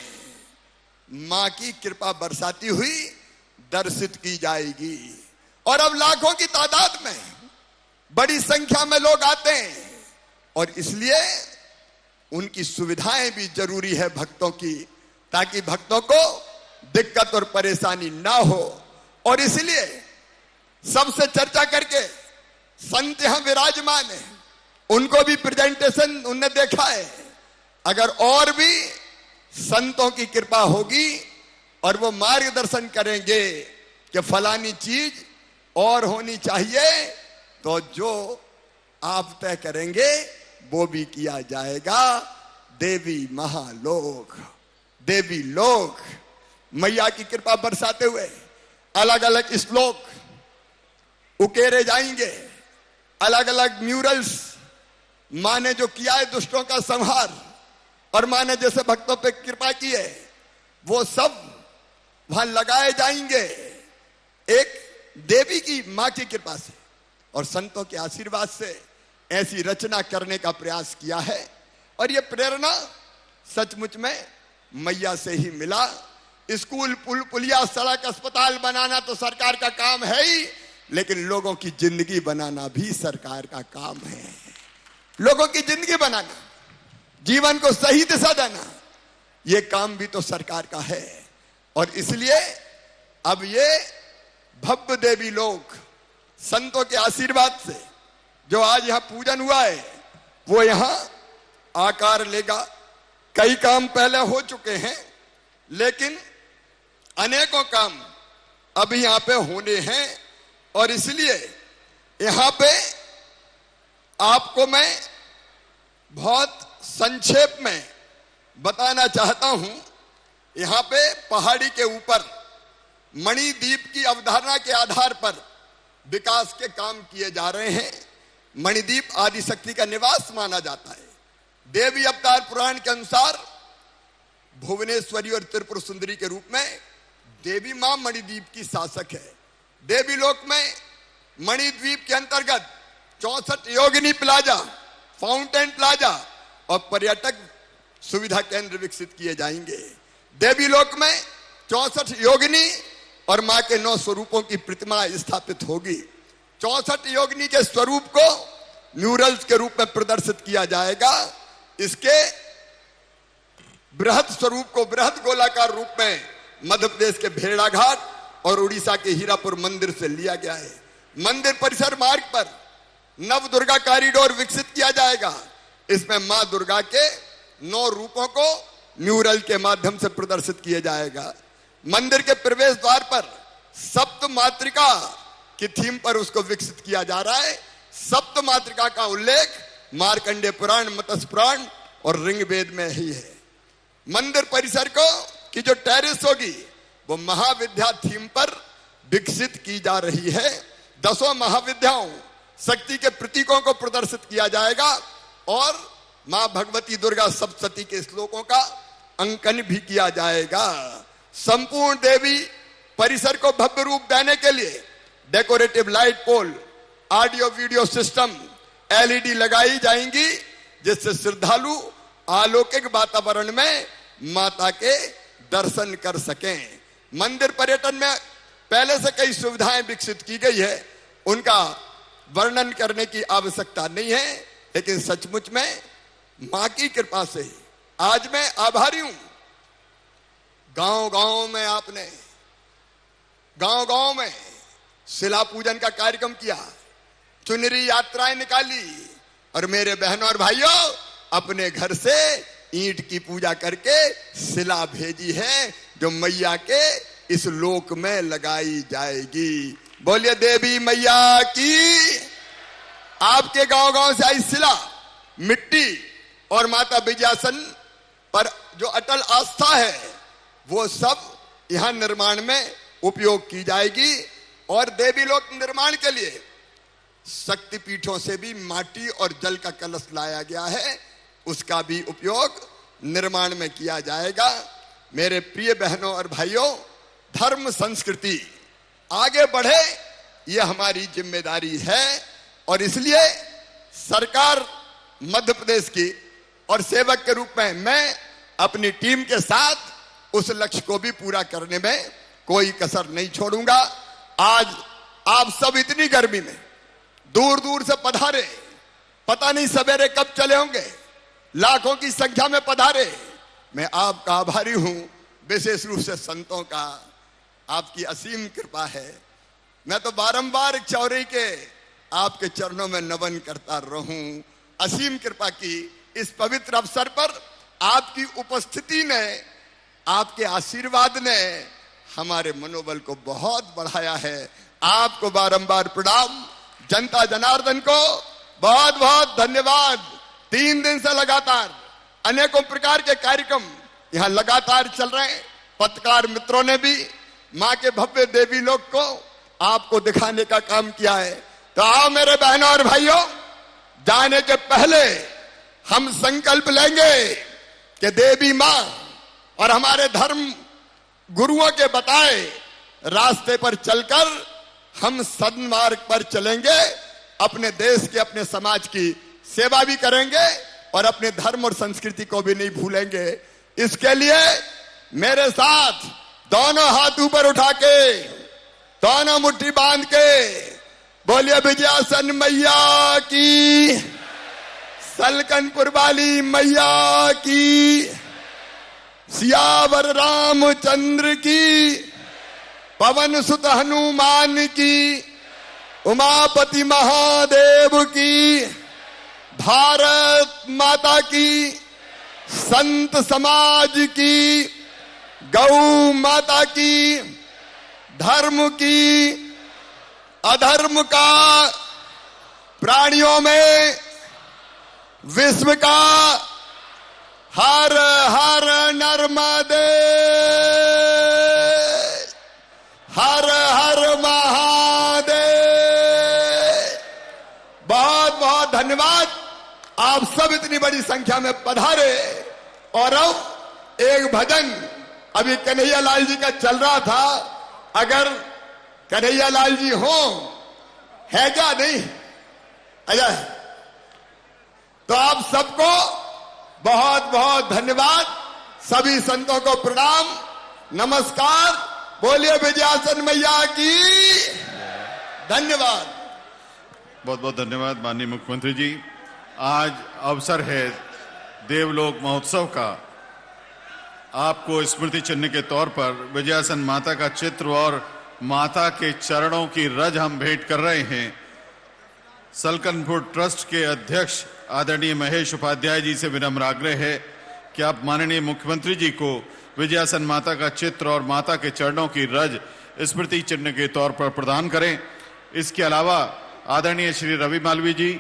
[SPEAKER 7] मां की कृपा बरसाती हुई दर्शित की जाएगी। और अब लाखों की तादाद में बड़ी संख्या में लोग आते हैं, और इसलिए उनकी सुविधाएं भी जरूरी है भक्तों की, ताकि भक्तों को दिक्कत और परेशानी ना हो। और इसलिए सबसे चर्चा करके संत यहां विराजमान है, उनको भी प्रेजेंटेशन उनने देखा है। अगर और भी संतों की कृपा होगी और वो मार्गदर्शन करेंगे कि फलानी चीज और होनी चाहिए, तो जो आप तय करेंगे वो भी किया जाएगा। देवी महालोक, देवी लोक मैया की कृपा बरसाते हुए अलग अलग श्लोक उकेरे जाएंगे, अलग अलग म्यूरल्स मां ने जो किया है दुष्टों का संहार, और मां ने जैसे भक्तों पे कृपा की है वो सब वहां लगाए जाएंगे। एक देवी की मां की कृपा से और संतों के आशीर्वाद से ऐसी रचना करने का प्रयास किया है। और ये प्रेरणा सचमुच में मैया से ही मिला। स्कूल, पुल पुलिया, सड़क, अस्पताल बनाना तो सरकार का काम है ही, लेकिन लोगों की जिंदगी बनाना भी सरकार का काम है। लोगों की जिंदगी बनाना, जीवन को सही दिशा देना, यह काम भी तो सरकार का है। और इसलिए अब ये भव्य देवी लोग संतों के आशीर्वाद से जो आज यहां पूजन हुआ है वो यहां आकार लेगा। कई काम पहले हो चुके हैं, लेकिन अनेकों काम अभी यहां पे होने हैं। और इसलिए यहां पे आपको मैं बहुत संक्षेप में बताना चाहता हूं। यहां पे पहाड़ी के ऊपर मणिद्वीप की अवधारणा के आधार पर विकास के काम किए जा रहे हैं। मणिद्वीप आदिशक्ति का निवास माना जाता है। देवी अवतार पुराण के अनुसार भुवनेश्वरी और त्रिपुर सुंदरी के रूप में देवी मां मणिद्वीप की शासक है। देवी लोक में मणिद्वीप के अंतर्गत 64 योगिनी प्लाजा, फाउंटेन प्लाजा और पर्यटक सुविधा केंद्र विकसित किए जाएंगे। देवी लोक में 64 योगिनी और मां के 9 स्वरूपों की प्रतिमा स्थापित होगी। 64 योगिनी के स्वरूप को म्यूरल्स के रूप में प्रदर्शित किया जाएगा। इसके बृहद स्वरूप को बृहद गोलाकार रूप में मध्य प्रदेश के भेड़ा घाट और उड़ीसा के हीरापुर मंदिर से लिया गया है। मंदिर परिसर मार्ग पर नव दुर्गा कॉरिडोर विकसित किया जाएगा। इसमें मां दुर्गा के 9 रूपों को म्यूरल के माध्यम से प्रदर्शित किया जाएगा। मंदिर के प्रवेश द्वार पर सप्त मातृका की थीम पर उसको विकसित किया जा रहा है। सप्त मातृका का उल्लेख मार्कंडेय पुराण, मत्स्य पुराण और ऋग्वेद में ही है। मंदिर परिसर को की जो टेरिस होगी वो महाविद्या थीम पर विकसित की जा रही है। 10 महाविद्याओं शक्ति के प्रतीकों को प्रदर्शित किया जाएगा और मां भगवती दुर्गा सप्तशती के श्लोकों का अंकन भी किया जाएगा। संपूर्ण देवी परिसर को भव्य रूप देने के लिए decorative light pole, audio video system, LED लगाई जाएंगी, जिससे श्रद्धालु अलौकिक वातावरण में माता के दर्शन कर सकें। मंदिर पर्यटन में पहले से कई सुविधाएं विकसित की गई है, उनका वर्णन करने की आवश्यकता नहीं है, लेकिन सचमुच में मां की कृपा से आज मैं आभारी हूं। गांव-गांव में आपने गांव-गांव में शिला पूजन का कार्यक्रम किया, चुनरी यात्राएं निकाली और मेरे बहनों और भाइयों अपने घर से ईंट की पूजा करके शिला भेजी है, जो मैया के इस लोक में लगाई जाएगी। बोलिए देवी मैया की। आपके गांव-गांव से आई शिला, मिट्टी और माता विजयासन पर जो अटल आस्था है, वो सब यहां निर्माण में उपयोग की जाएगी। और देवी लोक निर्माण के लिए शक्तिपीठों से भी माटी और जल का कलश लाया गया है, उसका भी उपयोग निर्माण में किया जाएगा। मेरे प्रिय बहनों और भाइयों, धर्म संस्कृति आगे बढ़े, यह हमारी जिम्मेदारी है और इसलिए सरकार मध्य प्रदेश की और सेवक के रूप में मैं अपनी टीम के साथ उस लक्ष्य को भी पूरा करने में कोई कसर नहीं छोड़ूंगा। आज आप सब इतनी गर्मी में दूर दूर से पधारे, पता नहीं सवेरे कब चले होंगे, लाखों की संख्या में पधारे। मैं आपका आभारी हूं, विशेष रूप से संतों का, आपकी असीम कृपा है। मैं तो बारंबार चौरी के आपके चरणों में नमन करता रहूं। असीम कृपा की इस पवित्र अवसर पर आपकी उपस्थिति ने, आपके आशीर्वाद ने हमारे मनोबल को बहुत बढ़ाया है। आपको बारंबार प्रणाम। जनता जनार्दन को बहुत बहुत धन्यवाद। 3 दिन से लगातार अनेकों प्रकार के कार्यक्रम यहां लगातार चल रहे हैं। पत्रकार मित्रों ने भी मां के भव्य देवी लोक को आपको दिखाने का काम किया है। तो आओ मेरे बहनों और भाइयों, जाने के पहले हम संकल्प लेंगे कि देवी मां और हमारे धर्म गुरुओं के बताए रास्ते पर चलकर हम सन्मार्ग पर चलेंगे। अपने देश के, अपने समाज की सेवा भी करेंगे और अपने धर्म और संस्कृति को भी नहीं भूलेंगे। इसके लिए मेरे साथ दोनों हाथ ऊपर उठा के, दोनों मुट्ठी बांध के बोलिए विजयासन मैया की, सलकनपुर वाली मैया की, सियावर रामचंद्र की, पवन सुत हनुमान की, उमापति महादेव की, भारत माता की, संत समाज की, गौ माता की, धर्म की, अधर्म का, प्राणियों में, विश्व का, हर हर नर्मदे, हर हर महादेव। बहुत बहुत धन्यवाद। आप सब इतनी बड़ी संख्या में पधारे। और अब एक भजन अभी कन्हैया लाल जी का चल रहा था, अगर कन्हैया लाल जी हो, है क्या? नहीं अजय? तो आप सबको बहुत बहुत धन्यवाद। सभी संतों को प्रणाम, नमस्कार। बोलिए विजयासन मैया की। धन्यवाद।
[SPEAKER 3] बहुत बहुत धन्यवाद माननीय मुख्यमंत्री जी। आज अवसर है देवलोक महोत्सव का। आपको स्मृति चिन्ह के तौर पर विजयासन माता का चित्र और माता के चरणों की रज हम भेंट कर रहे हैं। सलकनपुर ट्रस्ट के अध्यक्ष आदरणीय महेश उपाध्याय जी से विनम्र आग्रह है कि आप माननीय मुख्यमंत्री जी को विजयासन माता का चित्र और माता के चरणों की रज स्मृति चिन्ह के तौर पर प्रदान करें। इसके अलावा आदरणीय श्री रवि मालवीय जी,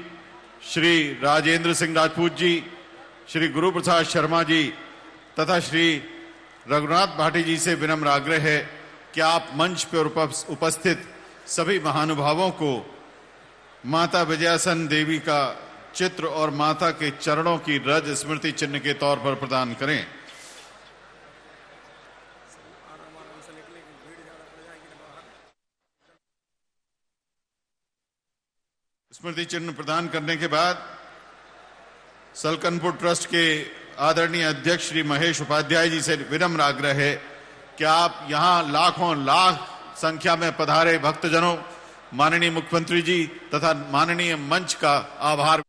[SPEAKER 3] श्री राजेंद्र सिंह राजपूत जी, श्री गुरु प्रसाद शर्मा जी तथा श्री रघुनाथ भाटी जी से विनम्र आग्रह है क्या आप मंच पर उपस्थित सभी महानुभावों को माता विजयासन देवी का चित्र और माता के चरणों की रज स्मृति चिन्ह के तौर पर प्रदान करें। स्मृति चिन्ह प्रदान करने के बाद सलकनपुर ट्रस्ट के आदरणीय अध्यक्ष श्री महेश उपाध्याय जी से विनम्र आग्रह है कि आप यहां लाखों लाख संख्या में पधारे भक्तजनों, माननीय मुख्यमंत्री जी तथा माननीय मंच का आभार